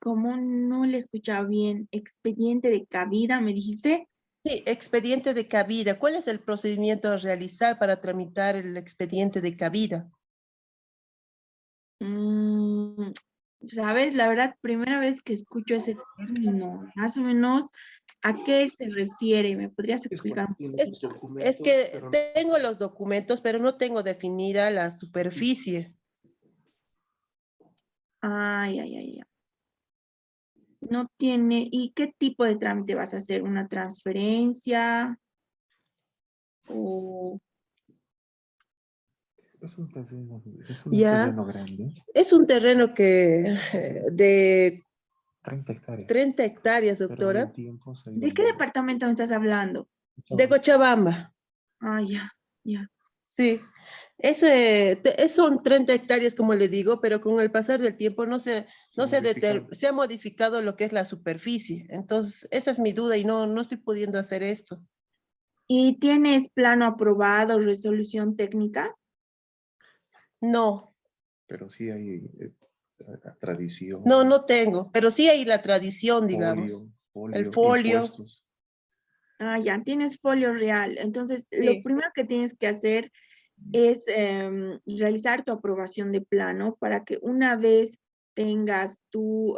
como no le escuchaba bien, expediente de cabida, ¿me dijiste? Sí, expediente de cabida. ¿Cuál es el procedimiento a realizar para tramitar el expediente de cabida? Mm, ¿sabes? La verdad, primera vez que escucho ese término, más o menos, ¿a qué se refiere? ¿Me podrías explicar? Es que tengo los documentos, pero no tengo definida la superficie. Ay, ay, ay, ay. No tiene, ¿y qué tipo de trámite vas a hacer? ¿Una transferencia? ¿O Ya, grande, es un terreno que de 30 hectáreas, 30 hectáreas, pero en doctora, el tiempo se ha ido de qué departamento me estás hablando? de Cochabamba. Ah, ya, ya. Sí, son 30 hectáreas, como le digo, pero con el pasar del tiempo se ha modificado lo que es la superficie. Entonces, esa es mi duda y no estoy pudiendo hacer esto. ¿Y tienes plano aprobado, resolución técnica? No, pero sí hay tradición, no tengo, pero sí hay la tradición, digamos. El folio, impuestos. Ah, ya, tienes folio real. Entonces, lo sí. primero que tienes que hacer es realizar tu aprobación de plano para que una vez tengas tu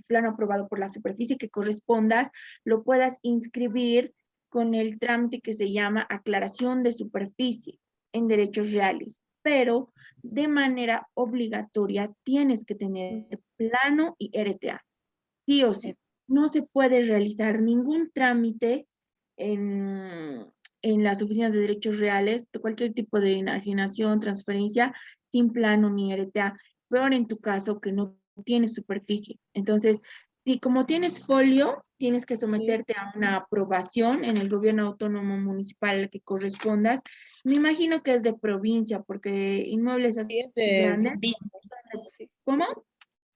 plano aprobado por la superficie que correspondas, lo puedas inscribir con el trámite que se llama aclaración de superficie en derechos reales. Pero de manera obligatoria tienes que tener plano y RTA, sí o sí. No se puede realizar ningún trámite en, en las oficinas de derechos reales, de cualquier tipo de enajenación, transferencia, sin plano ni RTA. Peor en tu caso que no tienes superficie. Entonces, si como tienes folio, tienes que someterte a una aprobación en el gobierno autónomo municipal al que correspondas. Me imagino que es de provincia, porque inmuebles así Sí, es de grandes. Vinto. Sí. ¿Cómo?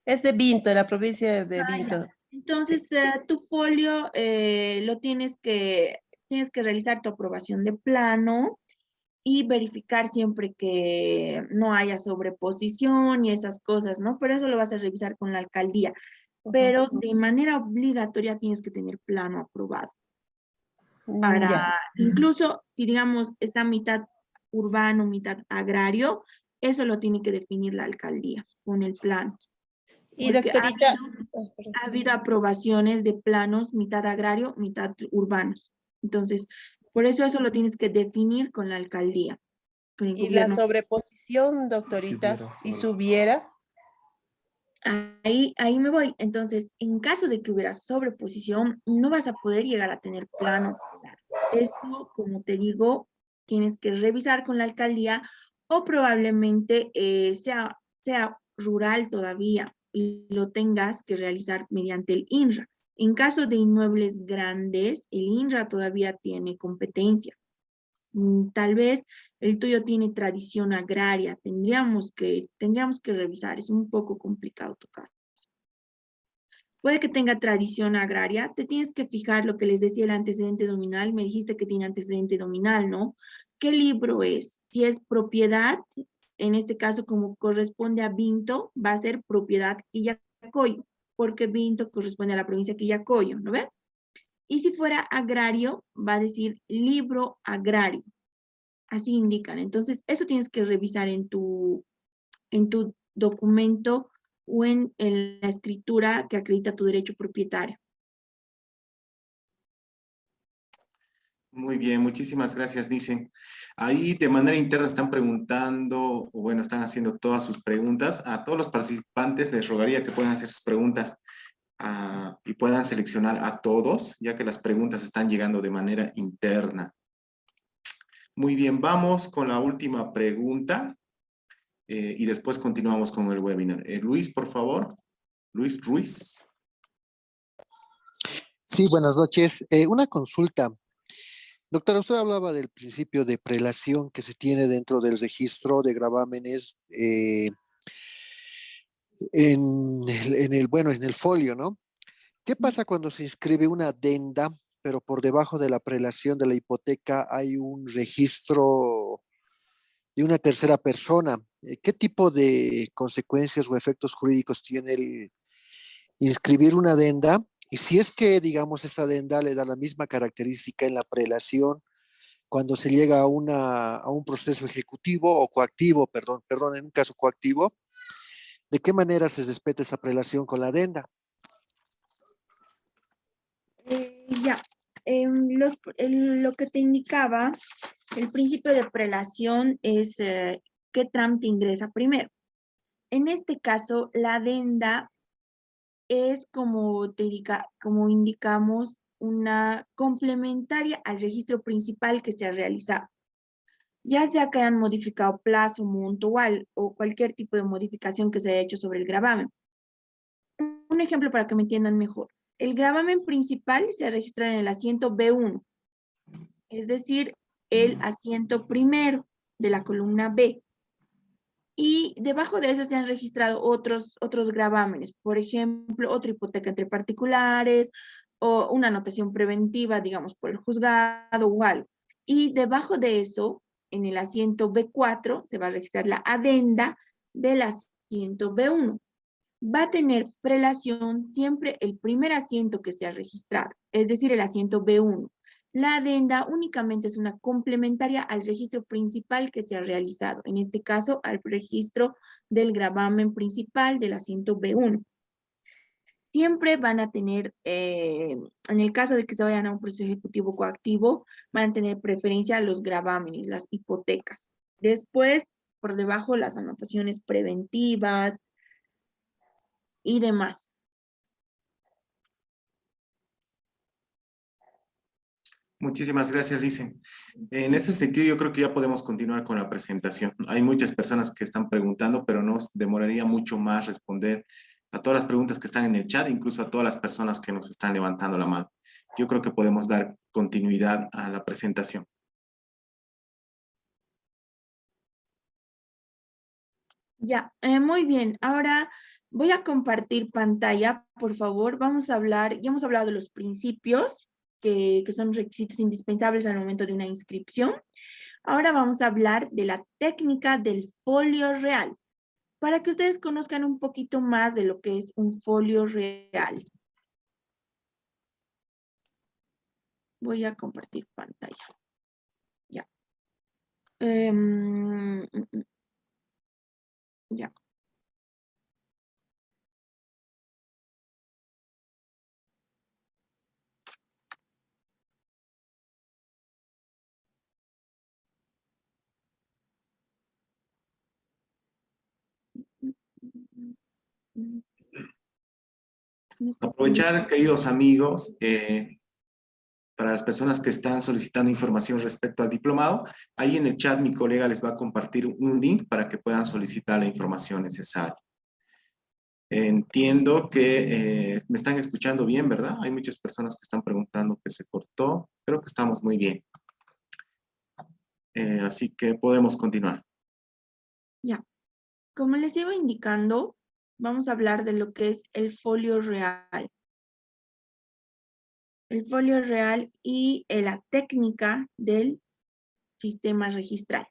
Es de Vinto, la provincia de Ah, ya. Vinto. Sí. Entonces, tu folio lo tienes que realizar tu aprobación de plano y verificar siempre que no haya sobreposición y esas cosas, ¿no? Pero eso lo vas a revisar con la alcaldía. Ujú. Pero de manera obligatoria tienes que tener plano aprobado. Ya. Incluso si digamos está mitad urbano, mitad agrario, eso lo tiene que definir la alcaldía con el plano. Y Porque doctorita, ha habido aprobaciones de planos, mitad agrario, mitad urbanos. Entonces, por eso lo tienes que definir con la alcaldía, con el y la gobierno. sobreposición, Si doctorita, hubiera y sobre- subiera, Ahí me voy. Entonces, en caso de que hubiera sobreposición, no vas a poder llegar a tener plano. Esto, como te digo, tienes que revisar con la alcaldía o probablemente sea rural todavía y lo tengas que realizar mediante el INRA. En caso de inmuebles grandes, el INRA todavía tiene competencia. Tal vez el tuyo tiene tradición agraria, tendríamos que revisar, es un poco complicado tu caso. Puede que tenga tradición agraria, te tienes que fijar lo que les decía el antecedente dominal, me dijiste que tiene antecedente dominal, ¿no? ¿Qué libro es? Si es propiedad, en este caso como corresponde a Vinto, va a ser propiedad Quillacollo, porque Vinto corresponde a la provincia de Quillacollo, ¿no ve? Y si fuera agrario, va a decir libro agrario, así indican. Entonces, eso tienes que revisar en tu documento o en la escritura que acredita tu derecho propietario. Muy bien, muchísimas gracias, Nice. Ahí de manera interna están preguntando, o bueno, están haciendo todas sus preguntas. A todos los participantes les rogaría que puedan hacer sus preguntas y puedan seleccionar a todos, ya que las preguntas están llegando de manera interna. Muy bien, vamos con la última pregunta y después continuamos con el webinar. Luis, por favor. Luis Ruiz. Sí, buenas noches. Una consulta. Doctora, usted hablaba del principio de prelación que se tiene dentro del registro de gravámenes bueno, en el folio, ¿no? ¿Qué pasa cuando se inscribe una adenda, pero por debajo de la prelación de la hipoteca hay un registro de una tercera persona? ¿Qué tipo de consecuencias o efectos jurídicos tiene el inscribir una adenda? Y si es que, digamos, esa adenda le da la misma característica en la prelación cuando se llega a un proceso ejecutivo o coactivo, perdón, en un caso coactivo, ¿De qué manera se respeta esa prelación con la adenda? Ya, lo que te indicaba, el principio de prelación es qué trámite ingresa primero. En este caso, la adenda es como indicamos, una complementaria al registro principal que se ha realizado. Ya sea que hayan modificado plazo, monto o cualquier tipo de modificación que se haya hecho sobre el gravamen. Un ejemplo para que me entiendan mejor. El gravamen principal se registra en el asiento B1, es decir, el asiento primero de la columna B. Y debajo de eso se han registrado otros gravámenes, por ejemplo, otra hipoteca entre particulares o una anotación preventiva, digamos, por el juzgado o algo. Y debajo de eso, en el asiento B4, se va a registrar la adenda del asiento B1. Va a tener prelación siempre el primer asiento que se ha registrado, es decir, el asiento B1. La adenda únicamente es una complementaria al registro principal que se ha realizado, en este caso al registro del gravamen principal del asiento B1. Siempre van a tener, en el caso de que se vayan a un proceso ejecutivo coactivo, van a tener preferencia a los gravámenes, las hipotecas. Después, por debajo, las anotaciones preventivas y demás. Muchísimas gracias, Lice. En ese sentido, yo creo que ya podemos continuar con la presentación. Hay muchas personas que están preguntando, pero nos demoraría mucho más responder a todas las preguntas que están en el chat, incluso a todas las personas que nos están levantando la mano. Yo creo que podemos dar continuidad a la presentación. Ya, muy bien. Ahora voy a compartir pantalla, por favor. Vamos a hablar, ya hemos hablado de los principios, que son requisitos indispensables al momento de una inscripción. Ahora vamos a hablar de la técnica del folio real, para que ustedes conozcan un poquito más de lo que es un folio real. Voy a compartir pantalla. Ya. Ya. Aprovechar, queridos amigos, para las personas que están solicitando información respecto al diplomado, ahí en el chat mi colega les va a compartir un link para que puedan solicitar la información necesaria. Entiendo que me están escuchando bien, ¿verdad? Hay muchas personas que están preguntando que se cortó. Creo que estamos muy bien. Así que podemos continuar. Ya. Como les iba indicando, vamos a hablar de lo que es el folio real. El folio real y la técnica del sistema registral.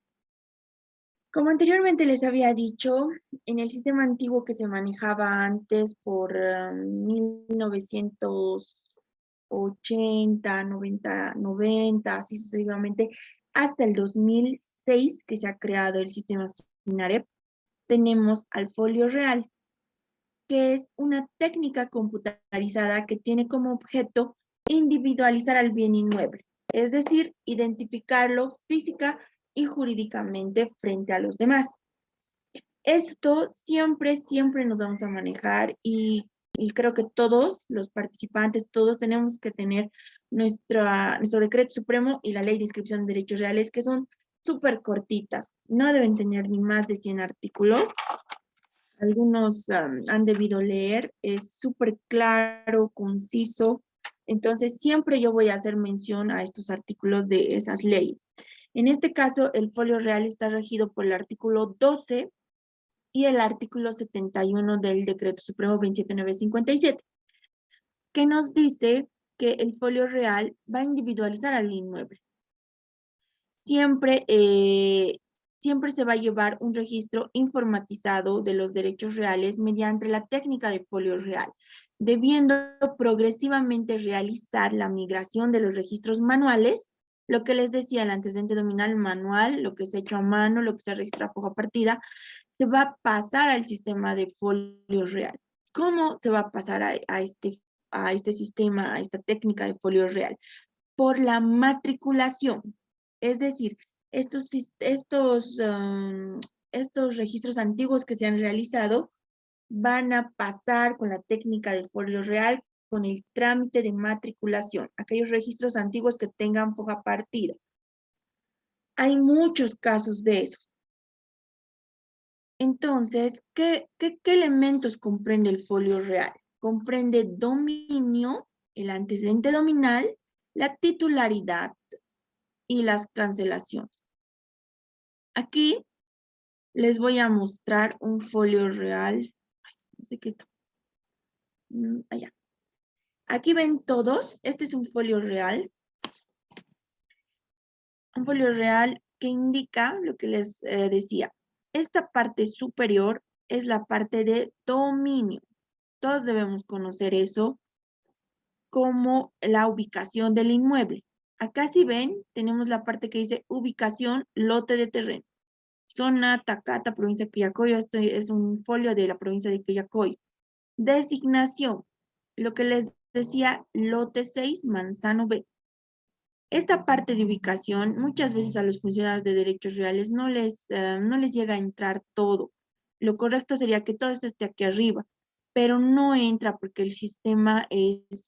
Como anteriormente les había dicho, en el sistema antiguo que se manejaba antes por 1980, 90, así sucesivamente, hasta el 2006 que se ha creado el sistema SINAREP, tenemos al folio real, que es una técnica computarizada que tiene como objeto individualizar al bien inmueble, es decir, identificarlo física y jurídicamente frente a los demás. Esto siempre nos vamos a manejar y creo que todos los participantes, todos tenemos que tener nuestro decreto supremo y la ley de inscripción de derechos reales, que son súper cortitas, no deben tener ni más de 100 artículos. Algunos han debido leer, es súper claro, conciso. Entonces, siempre yo voy a hacer mención a estos artículos de esas leyes. En este caso, el folio real está regido por el artículo 12 y el artículo 71 del Decreto Supremo 27957, que nos dice que el folio real va a individualizar al inmueble. Siempre se va a llevar un registro informatizado de los derechos reales mediante la técnica de folio real, debiendo progresivamente realizar la migración de los registros manuales, lo que les decía, el antecedente nominal manual, lo que se ha hecho a mano, lo que se registra a hoja partida, se va a pasar al sistema de folio real. ¿Cómo se va a pasar a este sistema, a esta técnica de folio real? Por la matriculación. Es decir, estos registros antiguos que se han realizado van a pasar con la técnica del folio real con el trámite de matriculación. Aquellos registros antiguos que tengan foja partida. Hay muchos casos de esos. Entonces, ¿qué elementos comprende el folio real? Comprende dominio, el antecedente dominal, la titularidad y las cancelaciones. Aquí les voy a mostrar un folio real. Ay, no sé qué está. Allá. Aquí ven todos. Este es un folio real. Un folio real que indica lo que les decía. Esta parte superior es la parte de dominio. Todos debemos conocer eso como la ubicación del inmueble. Acá si ven, tenemos la parte que dice ubicación, lote de terreno. Zona Tacata, provincia de Quillacollo. Esto es un folio de la provincia de Quillacollo. Designación, lo que les decía, lote 6, Manzano B. Esta parte de ubicación, muchas veces a los funcionarios de derechos reales no les llega a entrar todo. Lo correcto sería que todo esto esté aquí arriba, pero no entra porque el sistema es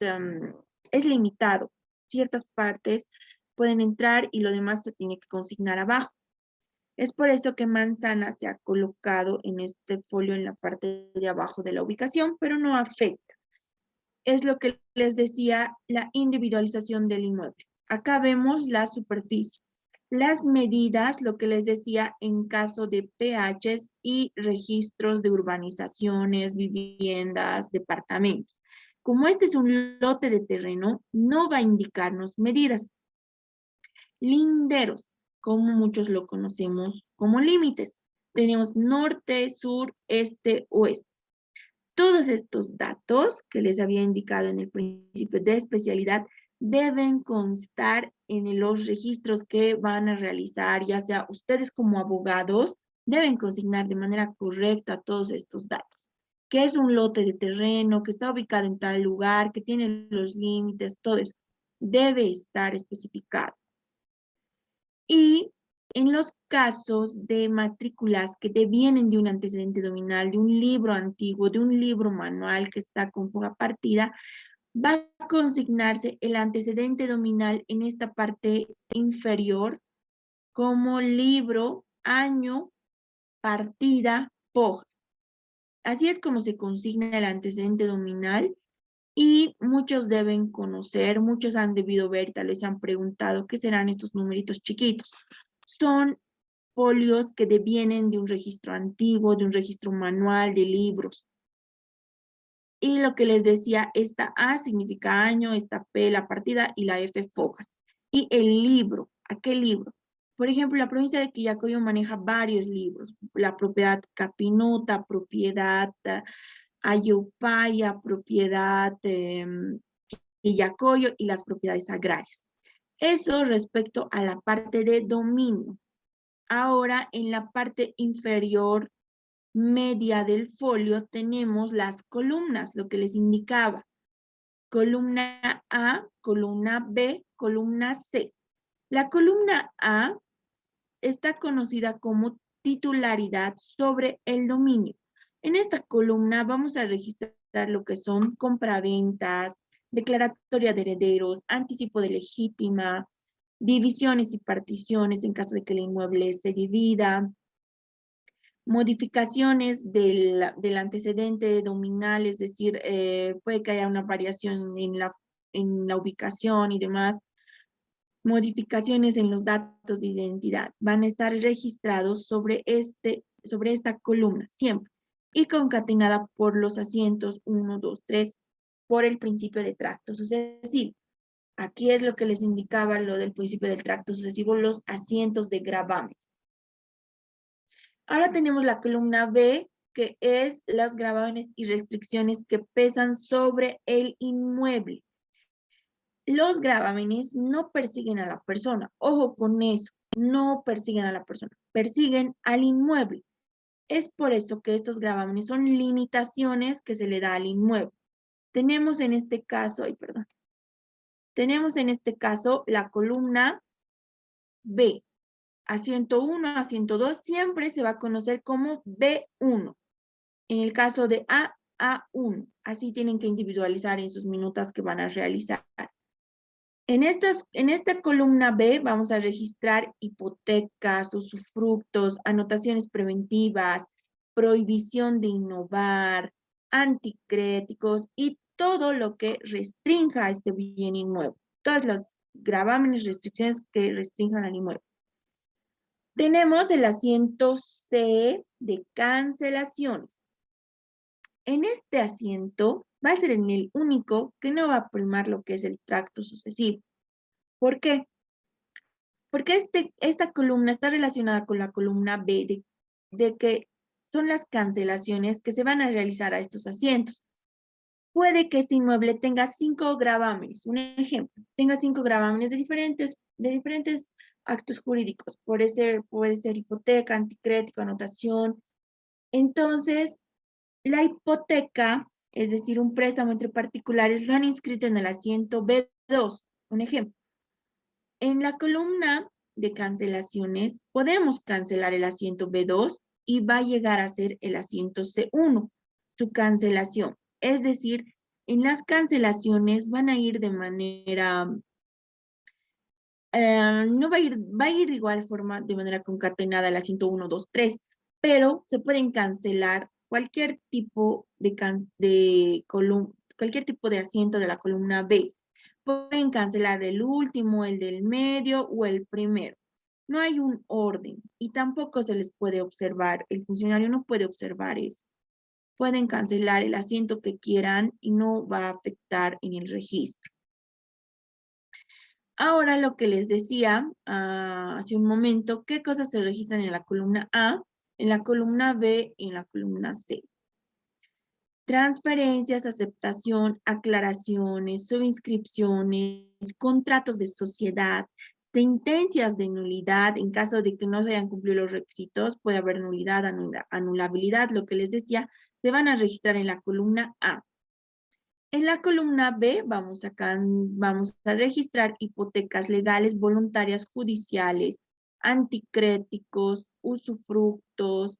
limitado. Ciertas partes pueden entrar y lo demás se tiene que consignar abajo. Es por eso que manzana se ha colocado en este folio en la parte de abajo de la ubicación, pero no afecta. Es lo que les decía, la individualización del inmueble. Acá vemos la superficie. Las medidas, lo que les decía, en caso de PHs y registros de urbanizaciones, viviendas, departamentos. Como este es un lote de terreno, no va a indicarnos medidas. Linderos, como muchos lo conocemos como límites. Tenemos norte, sur, este, oeste. Todos estos datos que les había indicado en el principio de especialidad deben constar en los registros que van a realizar, ya sea ustedes como abogados, deben consignar de manera correcta todos estos datos. ¿Qué es un lote de terreno? Que está ubicado en tal lugar, que tiene los límites, todo eso debe estar especificado. Y en los casos de matrículas que devienen de un antecedente dominal, de un libro antiguo, de un libro manual que está con fuga partida, va a consignarse el antecedente dominal en esta parte inferior como libro, año, partida, foja. Así es como se consigna el antecedente dominal y muchos deben conocer, muchos han debido ver, tal vez se han preguntado qué serán estos numeritos chiquitos. Son folios que devienen de un registro antiguo, de un registro manual de libros. Y lo que les decía, esta A significa año, esta P la partida y la F fojas. Y el libro, ¿a qué libro? Por ejemplo, la provincia de Quillacollo maneja varios libros. La propiedad Capinuta, propiedad Ayupaya, propiedad Quillacollo y las propiedades agrarias. Eso respecto a la parte de dominio. Ahora, en la parte inferior media del folio tenemos las columnas, lo que les indicaba. Columna A, columna B, columna C. La columna A está conocida como titularidad sobre el dominio. En esta columna vamos a registrar lo que son compraventas, declaratoria de herederos, anticipo de legítima, divisiones y particiones en caso de que el inmueble se divida, modificaciones del antecedente dominal, es decir, puede que haya una variación en la ubicación y demás, modificaciones en los datos de identidad, van a estar registrados sobre esta columna, siempre, y concatenada por los asientos 1, 2, 3, por el principio de tracto sucesivo. Aquí es lo que les indicaba lo del principio del tracto sucesivo, los asientos de gravamen. Ahora tenemos la columna B, que es las gravámenes y restricciones que pesan sobre el inmueble. Los gravámenes no persiguen a la persona, ojo con eso, no persiguen a la persona, persiguen al inmueble. Es por eso que estos gravámenes son limitaciones que se le da al inmueble. Tenemos en este caso, tenemos en este caso la columna B. Asiento 1, asiento 2, siempre se va a conocer como B1. En el caso de A, A1. Así tienen que individualizar en sus minutas que van a realizar. En esta columna B vamos a registrar hipotecas, usufructos, anotaciones preventivas, prohibición de innovar, anticréticos y todo lo que restrinja este bien inmueble. Todas las gravámenes, restricciones que restrinjan al inmueble. Tenemos el asiento C de cancelaciones. En este asiento va a ser en el único que no va a primar lo que es el tracto sucesivo. ¿Por qué? Porque esta columna está relacionada con la columna B de que son las cancelaciones que se van a realizar a estos asientos. Puede que este inmueble tenga 5 gravámenes, un ejemplo, tenga 5 gravámenes de diferentes actos jurídicos. Puede ser hipoteca, anticrético, anotación. Entonces, la hipoteca, es decir, un préstamo entre particulares, lo han inscrito en el asiento B2, un ejemplo. En la columna de cancelaciones, podemos cancelar el asiento B2 y va a llegar a ser el asiento C1, su cancelación. Es decir, en las cancelaciones van a ir de manera, no va a ir de igual forma, de manera concatenada el asiento 1, 2, 3, pero se pueden cancelar cualquier tipo cualquier tipo de asiento de la columna B. Pueden cancelar el último, el del medio o el primero. No hay un orden y tampoco se les puede observar, el funcionario no puede observar eso. Pueden cancelar el asiento que quieran y no va a afectar en el registro. Ahora lo que les decía hace un momento, ¿qué cosas se registran en la columna A, en la columna B y en la columna C? Transferencias, aceptación, aclaraciones, subinscripciones, contratos de sociedad, sentencias de nulidad, en caso de que no se hayan cumplido los requisitos, puede haber nulidad, anulabilidad, lo que les decía, se van a registrar en la columna A. En la columna B vamos a registrar hipotecas legales, voluntarias, judiciales, anticréticos, usufructos,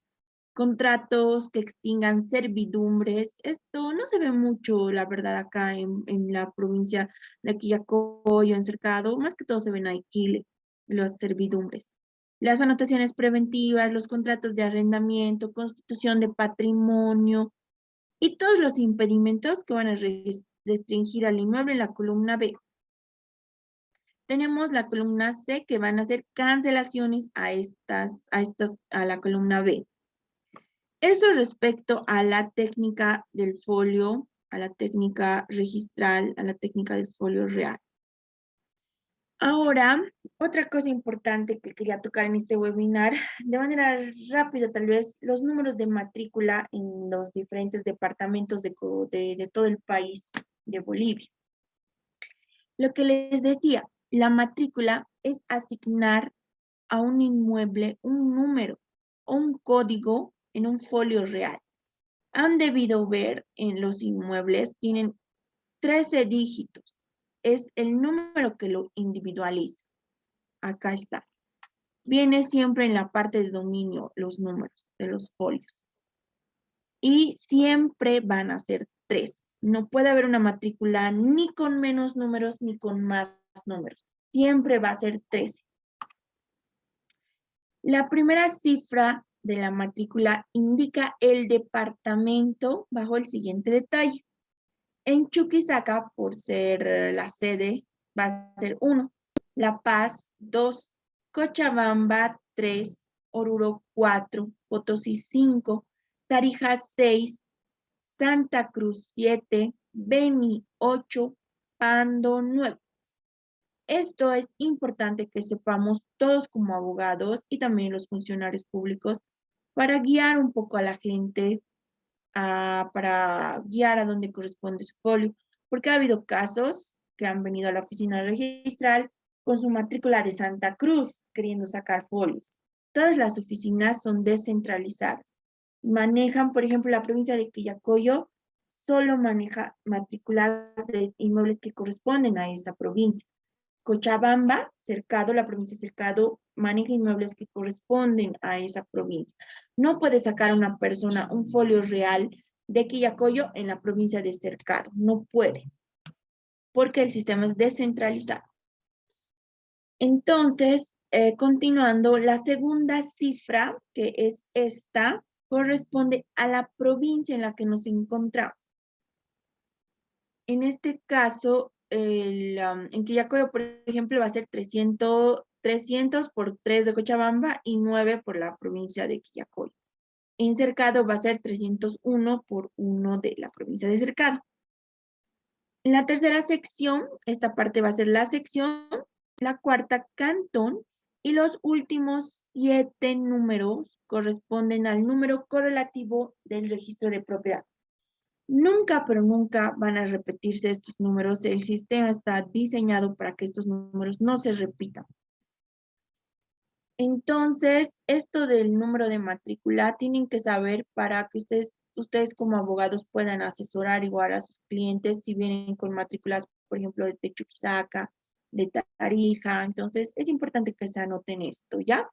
contratos que extingan servidumbres. Esto no se ve mucho, la verdad, acá en la provincia de Quillacollo, en Cercado, más que todo se ven aquí las servidumbres. Las anotaciones preventivas, los contratos de arrendamiento, constitución de patrimonio y todos los impedimentos que van a restringir al inmueble en la columna B. Tenemos la columna C que van a hacer cancelaciones a la columna B. Eso respecto a la técnica del folio, a la técnica registral, a la técnica del folio real. Ahora, otra cosa importante que quería tocar en este webinar, de manera rápida tal vez, los números de matrícula en los diferentes departamentos de todo el país de Bolivia. Lo que les decía, la matrícula es asignar a un inmueble un número o un código en un folio real. Han debido ver en los inmuebles, tienen 13 dígitos. Es el número que lo individualiza. Acá está. Viene siempre en la parte de dominio los números de los folios. Y siempre van a ser 3. No puede haber una matrícula ni con menos números ni con más números. Siempre va a ser 13. La primera cifra de la matrícula indica el departamento bajo el siguiente detalle. En Chuquisaca, por ser la sede, va a ser 1. La Paz, 2. Cochabamba, 3. Oruro, 4. Potosí, 5. Tarija, 6. Santa Cruz, 7. Beni, 8. Pando, 9. Esto es importante que sepamos todos como abogados y también los funcionarios públicos para guiar un poco a la gente, para guiar a dónde corresponde su folio, porque ha habido casos que han venido a la oficina registral con su matrícula de Santa Cruz queriendo sacar folios. Todas las oficinas son descentralizadas. manejan, por ejemplo, la provincia de Quillacollo solo maneja matriculadas de inmuebles que corresponden a esa provincia. Cochabamba, Cercado, la provincia de Cercado, maneja inmuebles que corresponden a esa provincia. No puede sacar una persona un folio real de Quillacollo en la provincia de Cercado, no puede, porque el sistema es descentralizado. Entonces, continuando, la segunda cifra, que es esta, corresponde a la provincia en la que nos encontramos. En este caso, en Quillacollo, por ejemplo, va a ser 300 por 3 de Cochabamba y 9 por la provincia de Quillacollo. En Cercado va a ser 301 por 1 de la provincia de Cercado. En la tercera sección, esta parte va a ser la sección, la cuarta cantón, y los últimos 7 números corresponden al número correlativo del registro de propiedad. Nunca, pero nunca van a repetirse estos números. El sistema está diseñado para que estos números no se repitan. Entonces, esto del número de matrícula tienen que saber para que ustedes como abogados puedan asesorar igual a sus clientes si vienen con matrículas, por ejemplo, de Chuquisaca, de Tarija. Entonces, es importante que se anoten esto, ¿ya?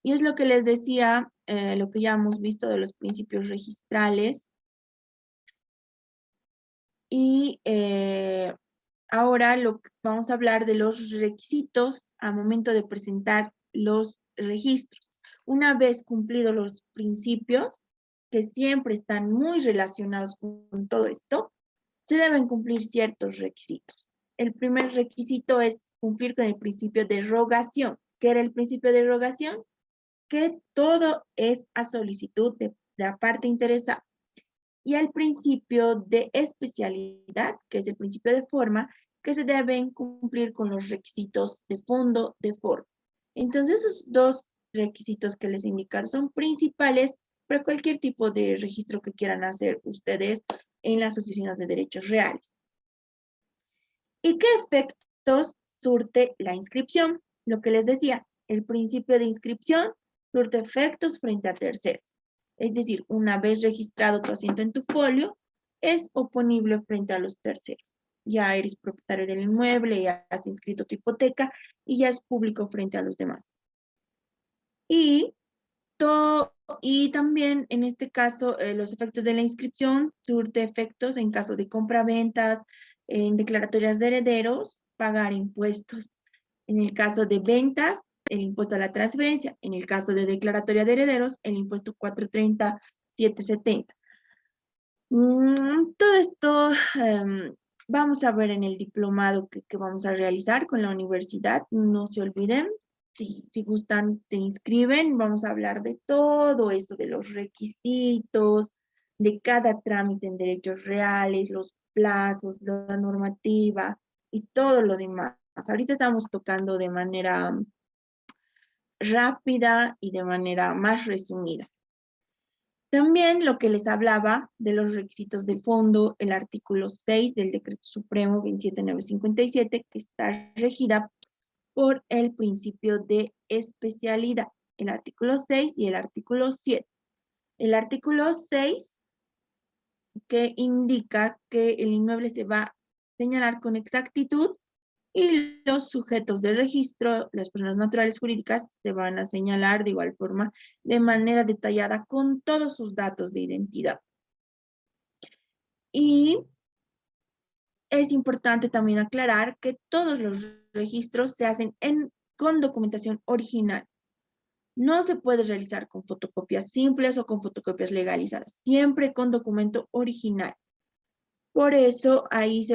Y es lo que les decía, lo que ya hemos visto de los principios registrales. Y ahora vamos a hablar de los requisitos al momento de presentar los registros. Una vez cumplidos los principios, que siempre están muy relacionados con todo esto, se deben cumplir ciertos requisitos. El primer requisito es cumplir con el principio de rogación. ¿Qué era el principio de rogación? Que todo es a solicitud de la parte interesada. Y el principio de especialidad, que es el principio de forma, que se deben cumplir con los requisitos de fondo, de forma. Entonces, esos dos requisitos que les indican son principales para cualquier tipo de registro que quieran hacer ustedes en las oficinas de derechos reales. ¿Y qué efectos surte la inscripción? Lo que les decía, el principio de inscripción surte efectos frente a terceros. Es decir, una vez registrado tu asiento en tu folio, es oponible frente a los terceros. Ya eres propietario del inmueble, ya has inscrito tu hipoteca y ya es público frente a los demás. Y también en este caso, los efectos de la inscripción surte efectos en caso de compraventas, en declaratorias de herederos, pagar impuestos. En el caso de ventas, el impuesto a la transferencia. En el caso de declaratoria de herederos, el impuesto 430-770. Todo esto vamos a ver en el diplomado que vamos a realizar con la universidad. No se olviden, si gustan, se inscriben. Vamos a hablar de todo esto, de los requisitos, de cada trámite en derechos reales, los plazos, la normativa y todo lo demás. Ahorita estamos tocando de manera rápida y de manera más resumida. También lo que les hablaba de los requisitos de fondo, el artículo 6 del Decreto Supremo 27957, que está regida por el principio de especialidad, el artículo 6 y el artículo 7. El artículo 6, que indica que el inmueble se va a señalar con exactitud y los sujetos de registro, las personas naturales jurídicas, se van a señalar de igual forma, de manera detallada, con todos sus datos de identidad. Y es importante también aclarar que todos los registros se hacen con documentación original. No se puede realizar con fotocopias simples o con fotocopias legalizadas, siempre con documento original. Por eso ahí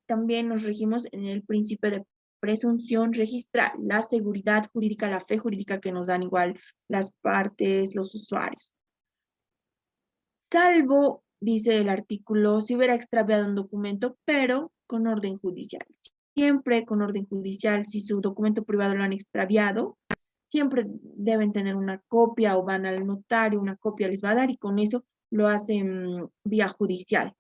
también nos regimos en el principio de presunción registral, la seguridad jurídica, la fe jurídica que nos dan igual las partes, los usuarios. Salvo, dice el artículo, si hubiera extraviado un documento, pero con orden judicial. Siempre con orden judicial, si su documento privado lo han extraviado, siempre deben tener una copia o van al notario, una copia les va a dar y con eso lo hacen vía judicial.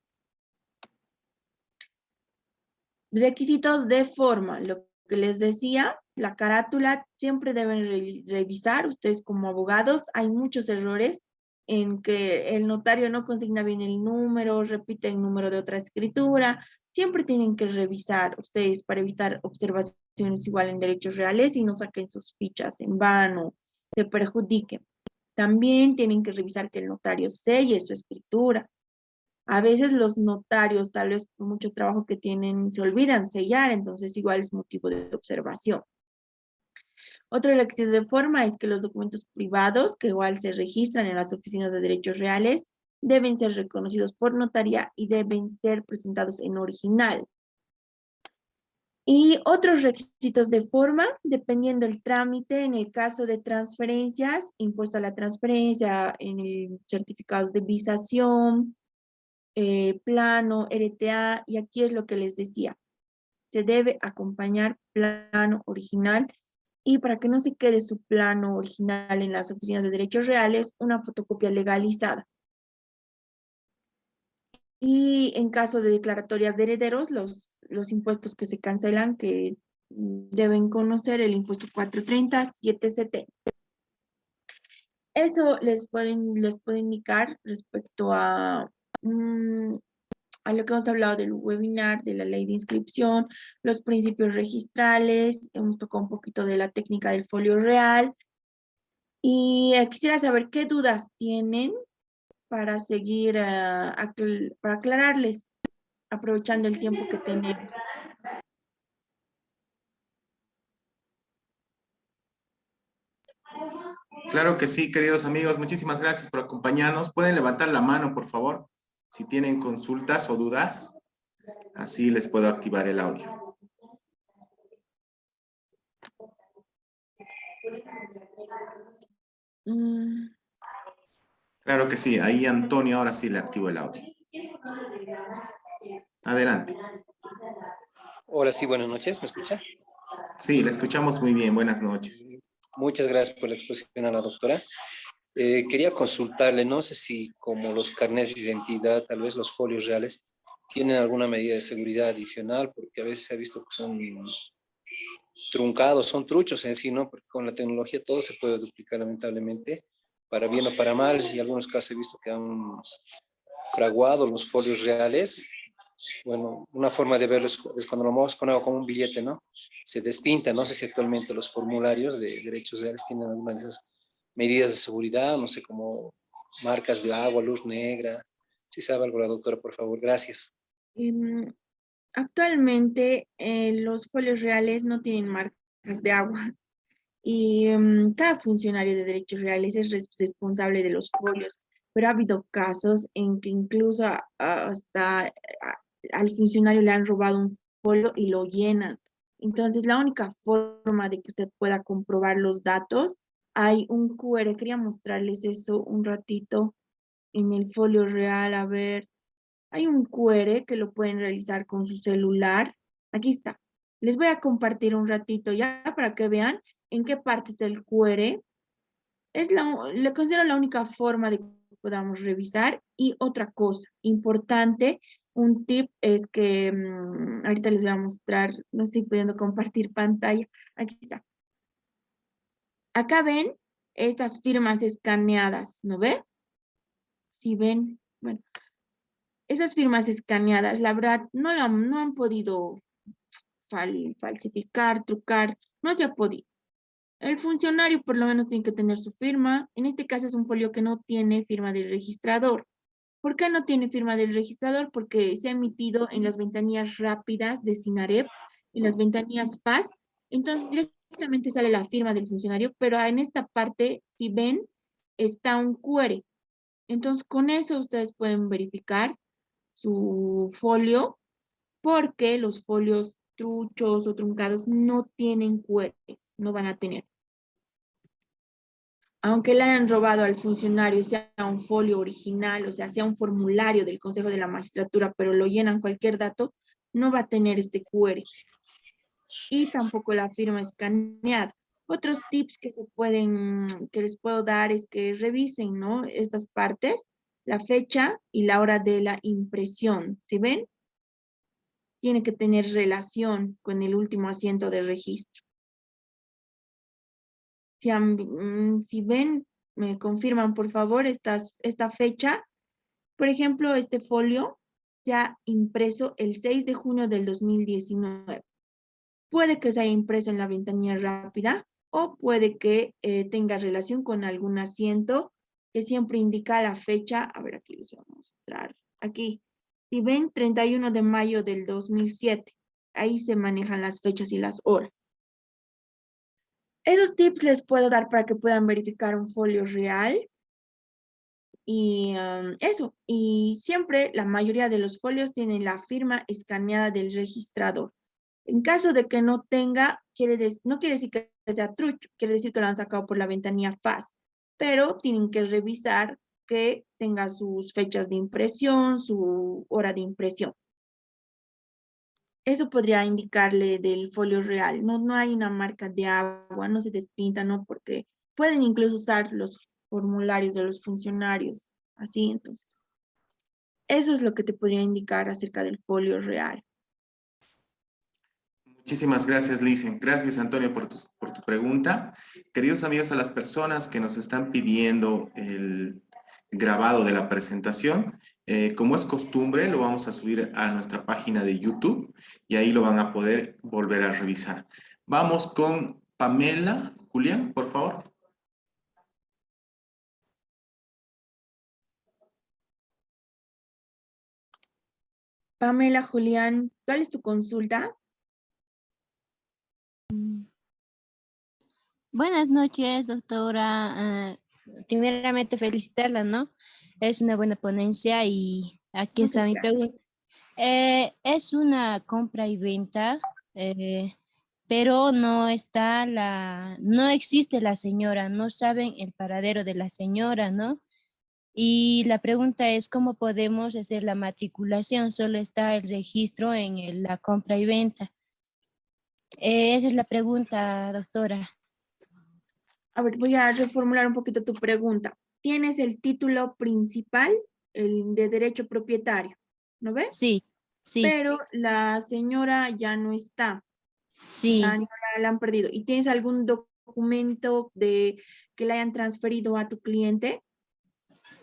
Requisitos de forma, lo que les decía, la carátula siempre deben revisar, ustedes como abogados, hay muchos errores en que el notario no consigna bien el número, repite el número de otra escritura, siempre tienen que revisar ustedes para evitar observaciones igual en derechos reales y no saquen sus fichas en vano, se perjudiquen. También tienen que revisar que el notario selle su escritura. A veces los notarios, tal vez por mucho trabajo que tienen, se olvidan sellar, entonces igual es motivo de observación. Otro requisito de forma es que los documentos privados, que igual se registran en las oficinas de derechos reales, deben ser reconocidos por notaría y deben ser presentados en original. Y otros requisitos de forma, dependiendo del trámite, en el caso de transferencias, impuesto a la transferencia, en el certificados de visación, plano, RTA, y aquí es lo que les decía. Se debe acompañar plano original y para que no se quede su plano original en las oficinas de derechos reales, una fotocopia legalizada. Y en caso de declaratorias de herederos, los impuestos que se cancelan, que deben conocer el impuesto 430, 770. Eso les puedo indicar respecto a lo que hemos hablado del webinar, de la ley de inscripción, los principios registrales, hemos tocado un poquito de la técnica del folio real. Y quisiera saber qué dudas tienen para seguir, para aclararles, aprovechando el tiempo que tenemos. Claro que sí, queridos amigos. Muchísimas gracias por acompañarnos. Pueden levantar la mano, por favor, si tienen consultas o dudas. Así les puedo activar el audio. Claro que sí. Ahí Antonio, ahora sí le activo el audio. Adelante. Ahora sí, buenas noches, ¿me escucha? Sí, le escuchamos muy bien. Buenas noches. Muchas gracias por la exposición a la doctora. Quería consultarle, no sé si como los carnets de identidad, tal vez los folios reales, tienen alguna medida de seguridad adicional, porque a veces se ha visto que son truncados, son truchos en sí, ¿no? Porque con la tecnología todo se puede duplicar lamentablemente, para bien o para mal, y en algunos casos he visto que han fraguado los folios reales. Bueno, una forma de verlo es cuando lo mueves con algo como un billete, ¿no? Se despinta. No sé si actualmente los formularios de derechos reales tienen alguna de esas medidas de seguridad, no sé, como marcas de agua, luz negra. Si sabe algo la doctora, por favor, gracias. Actualmente los folios reales no tienen marcas de agua y cada funcionario de derechos reales es responsable de los folios, pero ha habido casos en que incluso hasta al funcionario le han robado un folio y lo llenan. Entonces, la única forma de que usted pueda comprobar los datos, hay un QR, quería mostrarles eso un ratito en el folio real, a ver, hay un QR que lo pueden realizar con su celular. Aquí está. Les voy a compartir un ratito ya para que vean en qué parte está el QR. Le considero la única forma de que podamos revisar. Y otra cosa importante, un tip es que ahorita les voy a mostrar, no estoy pudiendo compartir pantalla. Aquí está. Acá ven estas firmas escaneadas, ¿no ve? Si ven, bueno, esas firmas escaneadas, la verdad, no han podido falsificar, trucar, no se ha podido. El funcionario por lo menos tiene que tener su firma. En este caso es un folio que no tiene firma del registrador. ¿Por qué no tiene firma del registrador? Porque se ha emitido en las ventanillas rápidas de SINAREP, en las ventanillas PAS. Entonces directamente sale la firma del funcionario, pero en esta parte, si ven, está un QR. Entonces con eso ustedes pueden verificar su folio, porque los folios truchos o truncados no tienen QR, no van a tener. Aunque le hayan robado al funcionario, sea un folio original, o sea un formulario del Consejo de la Magistratura, pero lo llenan cualquier dato, no va a tener este QR. Y tampoco la firma escaneada. Otros tips que les puedo dar es que revisen, ¿no? Estas partes, la fecha y la hora de la impresión. ¿Sí ven? Tiene que tener relación con el último asiento de registro. si ven, me confirman por favor esta fecha. Por ejemplo, este folio se ha impreso el 6 de junio del 2019. Puede que se haya impreso en la ventanilla rápida o puede que tenga relación con algún asiento que siempre indica la fecha. A ver, aquí les voy a mostrar. Aquí, si ven, 31 de mayo del 2007. Ahí se manejan las fechas y las horas. Esos tips les puedo dar para que puedan verificar un folio real. Y eso. Y siempre la mayoría de los folios tienen la firma escaneada del registrador. En caso de que no tenga, no quiere decir que sea trucho, quiere decir que lo han sacado por la ventanilla FAS, pero tienen que revisar que tenga sus fechas de impresión, su hora de impresión. Eso podría indicarle del folio real. No hay una marca de agua, no se despinta, ¿no? Porque pueden incluso usar los formularios de los funcionarios, así entonces. Eso es lo que te podría indicar acerca del folio real. Muchísimas gracias, Licen. Gracias, Antonio, por tu pregunta. Queridos amigos, a las personas que nos están pidiendo el grabado de la presentación, como es costumbre, lo vamos a subir a nuestra página de YouTube y ahí lo van a poder volver a revisar. Vamos con Pamela. Julián, por favor. Pamela, Julián, ¿cuál es tu consulta? Buenas noches, doctora. Primeramente felicitarla, ¿no? Es una buena ponencia y aquí está mi pregunta. Es una compra y venta, pero no existe la señora, no saben el paradero de la señora, ¿no? Y la pregunta es, ¿cómo podemos hacer la matriculación? Solo está el registro en la compra y venta. Esa es la pregunta, doctora. A ver, voy a reformular un poquito tu pregunta. Tienes el título principal, el de derecho propietario, ¿no ves? Sí, sí. Pero la señora ya no está. Sí. La han perdido. ¿Y tienes algún documento que le hayan transferido a tu cliente?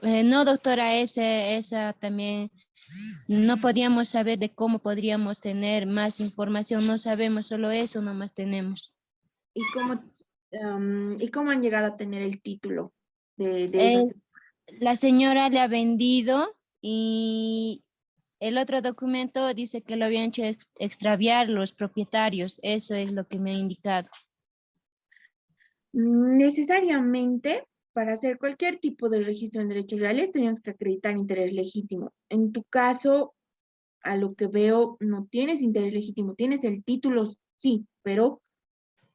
No, doctora, esa también no podíamos saber de cómo podríamos tener más información. No sabemos, solo eso nomás tenemos. ¿Y cómo han llegado a tener el título de esa? La señora le ha vendido y el otro documento dice que lo habían hecho extraviar los propietarios. Eso es lo que me ha indicado. Necesariamente, para hacer cualquier tipo de registro en derechos reales, tenemos que acreditar interés legítimo. En tu caso, a lo que veo, no tienes interés legítimo. Tienes el título, sí, pero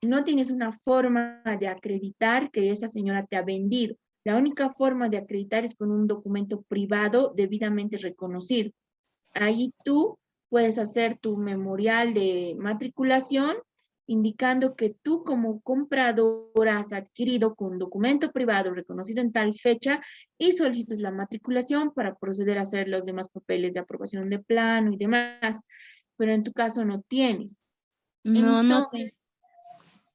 no tienes una forma de acreditar que esa señora te ha vendido. La única forma de acreditar es con un documento privado debidamente reconocido. Ahí tú puedes hacer tu memorial de matriculación indicando que tú como compradora has adquirido con documento privado reconocido en tal fecha y solicitas la matriculación para proceder a hacer los demás papeles de aprobación de plano y demás. Pero en tu caso no tienes. No, Entonces,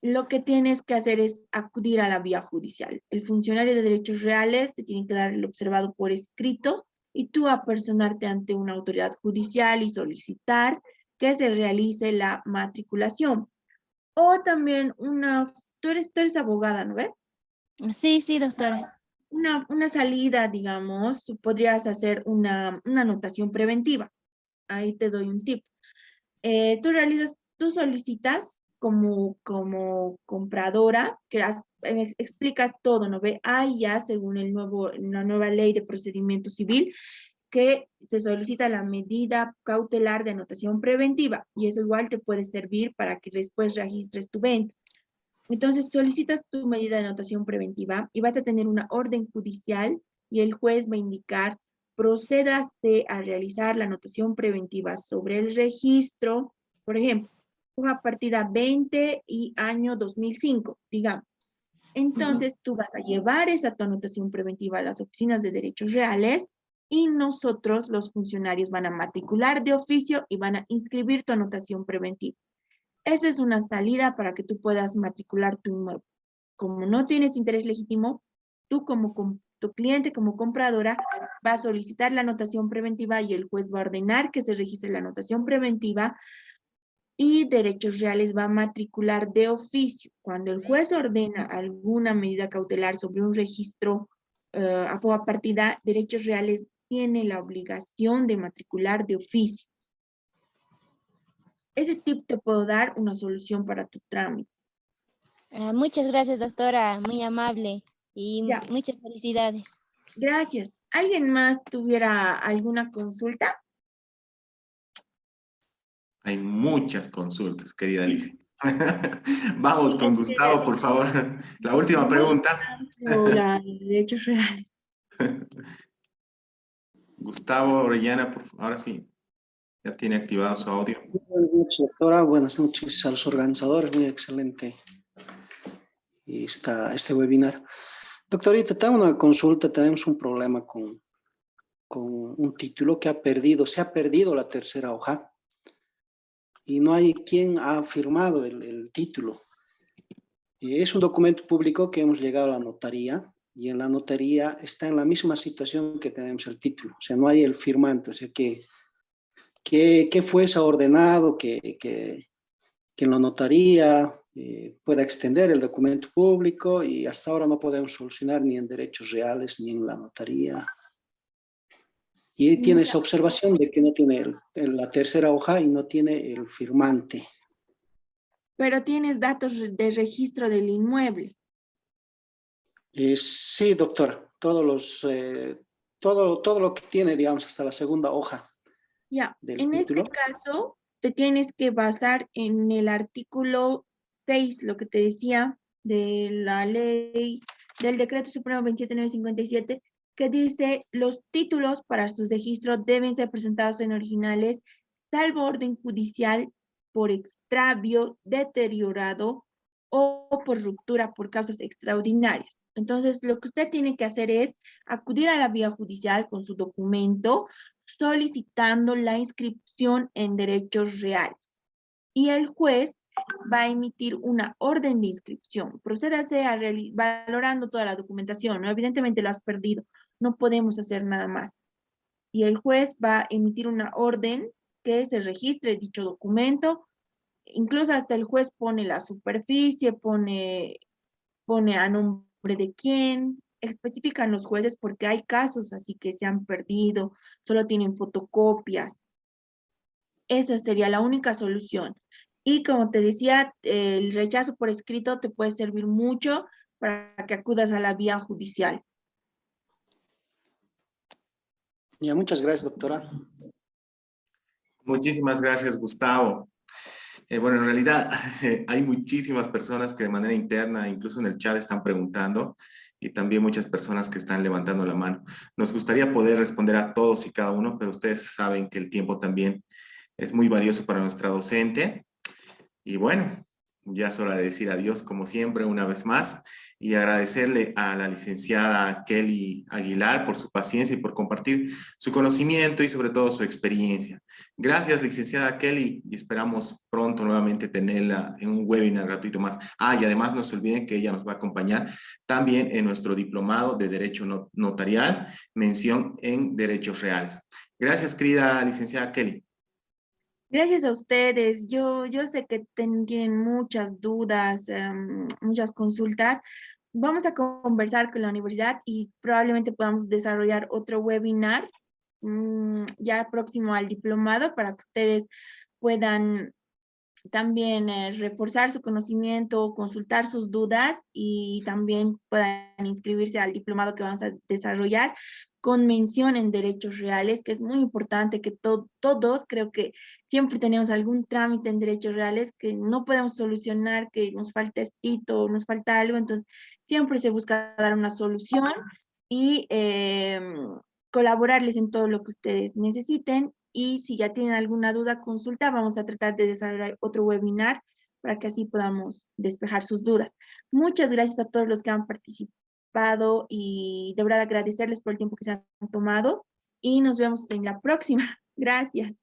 lo que tienes que hacer es acudir a la vía judicial. El funcionario de derechos reales te tiene que dar el observado por escrito y tú apersonarte ante una autoridad judicial y solicitar que se realice la matriculación. O también tú eres abogada, ¿no ves? Sí, sí, doctora. Una salida, digamos, podrías hacer una anotación preventiva. Ahí te doy un tip. Tú solicitas como compradora, que explicas todo, ¿no ve? Hay ya, según la nueva ley de procedimiento civil, que se solicita la medida cautelar de anotación preventiva, y eso igual te puede servir para que después registres tu venta. Entonces, solicitas tu medida de anotación preventiva y vas a tener una orden judicial y el juez va a indicar, procédase a realizar la anotación preventiva sobre el registro, por ejemplo, una partida 20 y año 2005, digamos. Entonces, tú vas a llevar esa tu anotación preventiva a las oficinas de derechos reales y nosotros, los funcionarios, van a matricular de oficio y van a inscribir tu anotación preventiva. Esa es una salida para que tú puedas matricular tu inmueble. como no tienes interés legítimo, tú como tu cliente, como compradora, va a solicitar la anotación preventiva y el juez va a ordenar que se registre la anotación preventiva y Derechos Reales va a matricular de oficio. Cuando el juez ordena alguna medida cautelar sobre un registro a toda partida, Derechos Reales tiene la obligación de matricular de oficio. Ese tip te puedo dar una solución para tu trámite. Muchas gracias, doctora, muy amable y Ya, muchas felicidades. gracias. ¿Alguien más tuviera alguna consulta? Hay muchas consultas, querida Alicia. Vamos con Gustavo, por favor. La última pregunta. Hola, Derechos Reales. Gustavo Orellana, por favor. Ahora sí, ya tiene activado su audio. Buenas noches, doctora. Buenas noches a los organizadores. Muy excelente este webinar. Doctorita, tengo una consulta. Tenemos un problema con un título que se ha perdido la tercera hoja y no hay quien ha firmado el título. Es un documento público que hemos llegado a la notaría y en la notaría está en la misma situación que tenemos el título. O sea, no hay el firmante. O sea, que fuese ordenado que en la notaría pueda extender el documento público y hasta ahora no podemos solucionar ni en Derechos Reales ni en la notaría. Y tiene esa observación de que no tiene la tercera hoja y no tiene el firmante. Pero tienes datos de registro del inmueble. Sí, doctora, todo lo que tiene, digamos, hasta la segunda hoja Ya, del en título. este caso, te tienes que basar en el artículo 6, lo que te decía, de la ley, del decreto supremo 27957, que dice, los títulos para sus registros deben ser presentados en originales, salvo orden judicial por extravio, deteriorado o por ruptura por causas extraordinarias. Entonces, lo que usted tiene que hacer es acudir a la vía judicial con su documento, solicitando la inscripción en Derechos Reales. Y el juez va a emitir una orden de inscripción. Procédase valorando toda la documentación, ¿no? Evidentemente lo has perdido, no podemos hacer nada más. Y el juez va a emitir una orden que se registre dicho documento. Incluso hasta el juez pone la superficie, pone a nombre de quién, especifican los jueces porque hay casos así que se han perdido, solo tienen fotocopias. Esa sería la única solución. Y como te decía, el rechazo por escrito te puede servir mucho para que acudas a la vía judicial. Ya, muchas gracias, doctora. Muchísimas gracias, Gustavo. Bueno, en realidad hay muchísimas personas que de manera interna, incluso en el chat, están preguntando y también muchas personas que están levantando la mano. Nos gustaría poder responder a todos y cada uno, pero ustedes saben que el tiempo también es muy valioso para nuestra docente. Y bueno, ya es hora de decir adiós, como siempre, una vez más, y agradecerle a la licenciada Kelly Aguilar por su paciencia y por compartir su conocimiento y sobre todo su experiencia. Gracias, licenciada Kelly, y esperamos pronto nuevamente tenerla en un webinar gratuito más. Y además no se olviden que ella nos va a acompañar también en nuestro diplomado de Derecho Notarial, mención en Derechos Reales. Gracias, querida licenciada Kelly. Gracias a ustedes. Yo sé que tienen muchas dudas, muchas consultas. Vamos a conversar con la universidad y probablemente podamos desarrollar otro webinar ya próximo al diplomado para que ustedes puedan también reforzar su conocimiento, consultar sus dudas y también puedan inscribirse al diplomado que vamos a desarrollar con mención en Derechos Reales, que es muy importante que todos, creo que siempre tenemos algún trámite en Derechos Reales que no podemos solucionar, que nos falta estito, nos falta algo, entonces siempre se busca dar una solución y colaborarles en todo lo que ustedes necesiten. Y si ya tienen alguna duda, consulta, vamos a tratar de desarrollar otro webinar para que así podamos despejar sus dudas. Muchas gracias a todos los que han participado y de verdad agradecerles por el tiempo que se han tomado y nos vemos en la próxima. Gracias.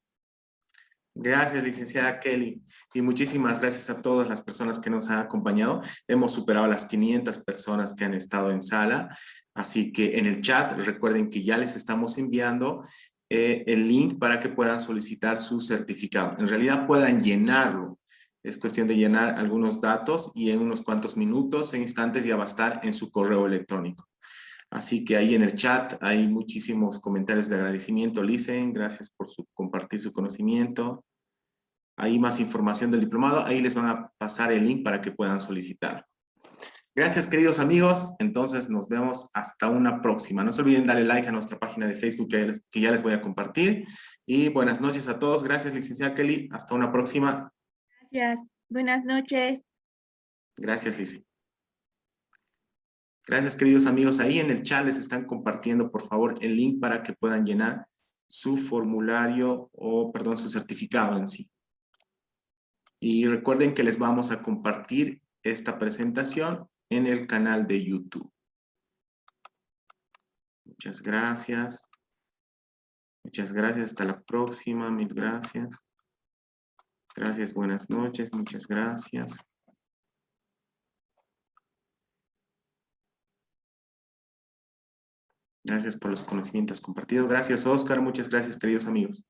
Gracias, licenciada Kelly. Y muchísimas gracias a todas las personas que nos han acompañado. Hemos superado las 500 personas que han estado en sala. Así que en el chat recuerden que ya les estamos enviando el link para que puedan solicitar su certificado. En realidad puedan llenarlo. Es cuestión de llenar algunos datos y en unos cuantos minutos, en instantes ya va a estar en su correo electrónico. Así que ahí en el chat hay muchísimos comentarios de agradecimiento. Licen, gracias por compartir su conocimiento. Hay más información del diplomado. Ahí les van a pasar el link para que puedan solicitar. Gracias, queridos amigos. Entonces nos vemos hasta una próxima. No se olviden darle like a nuestra página de Facebook que ya les voy a compartir. Y buenas noches a todos. Gracias, licenciada Kelly. Hasta una próxima. Gracias. Buenas noches. Gracias, Lice. Gracias, queridos amigos. Ahí en el chat les están compartiendo, por favor, el link para que puedan llenar su formulario o, perdón, su certificado en sí. Y recuerden que les vamos a compartir esta presentación en el canal de YouTube. Muchas gracias. Muchas gracias. Hasta la próxima. Mil gracias. Gracias. Buenas noches. Muchas gracias. Gracias por los conocimientos compartidos. Gracias, Oscar. Muchas gracias, queridos amigos.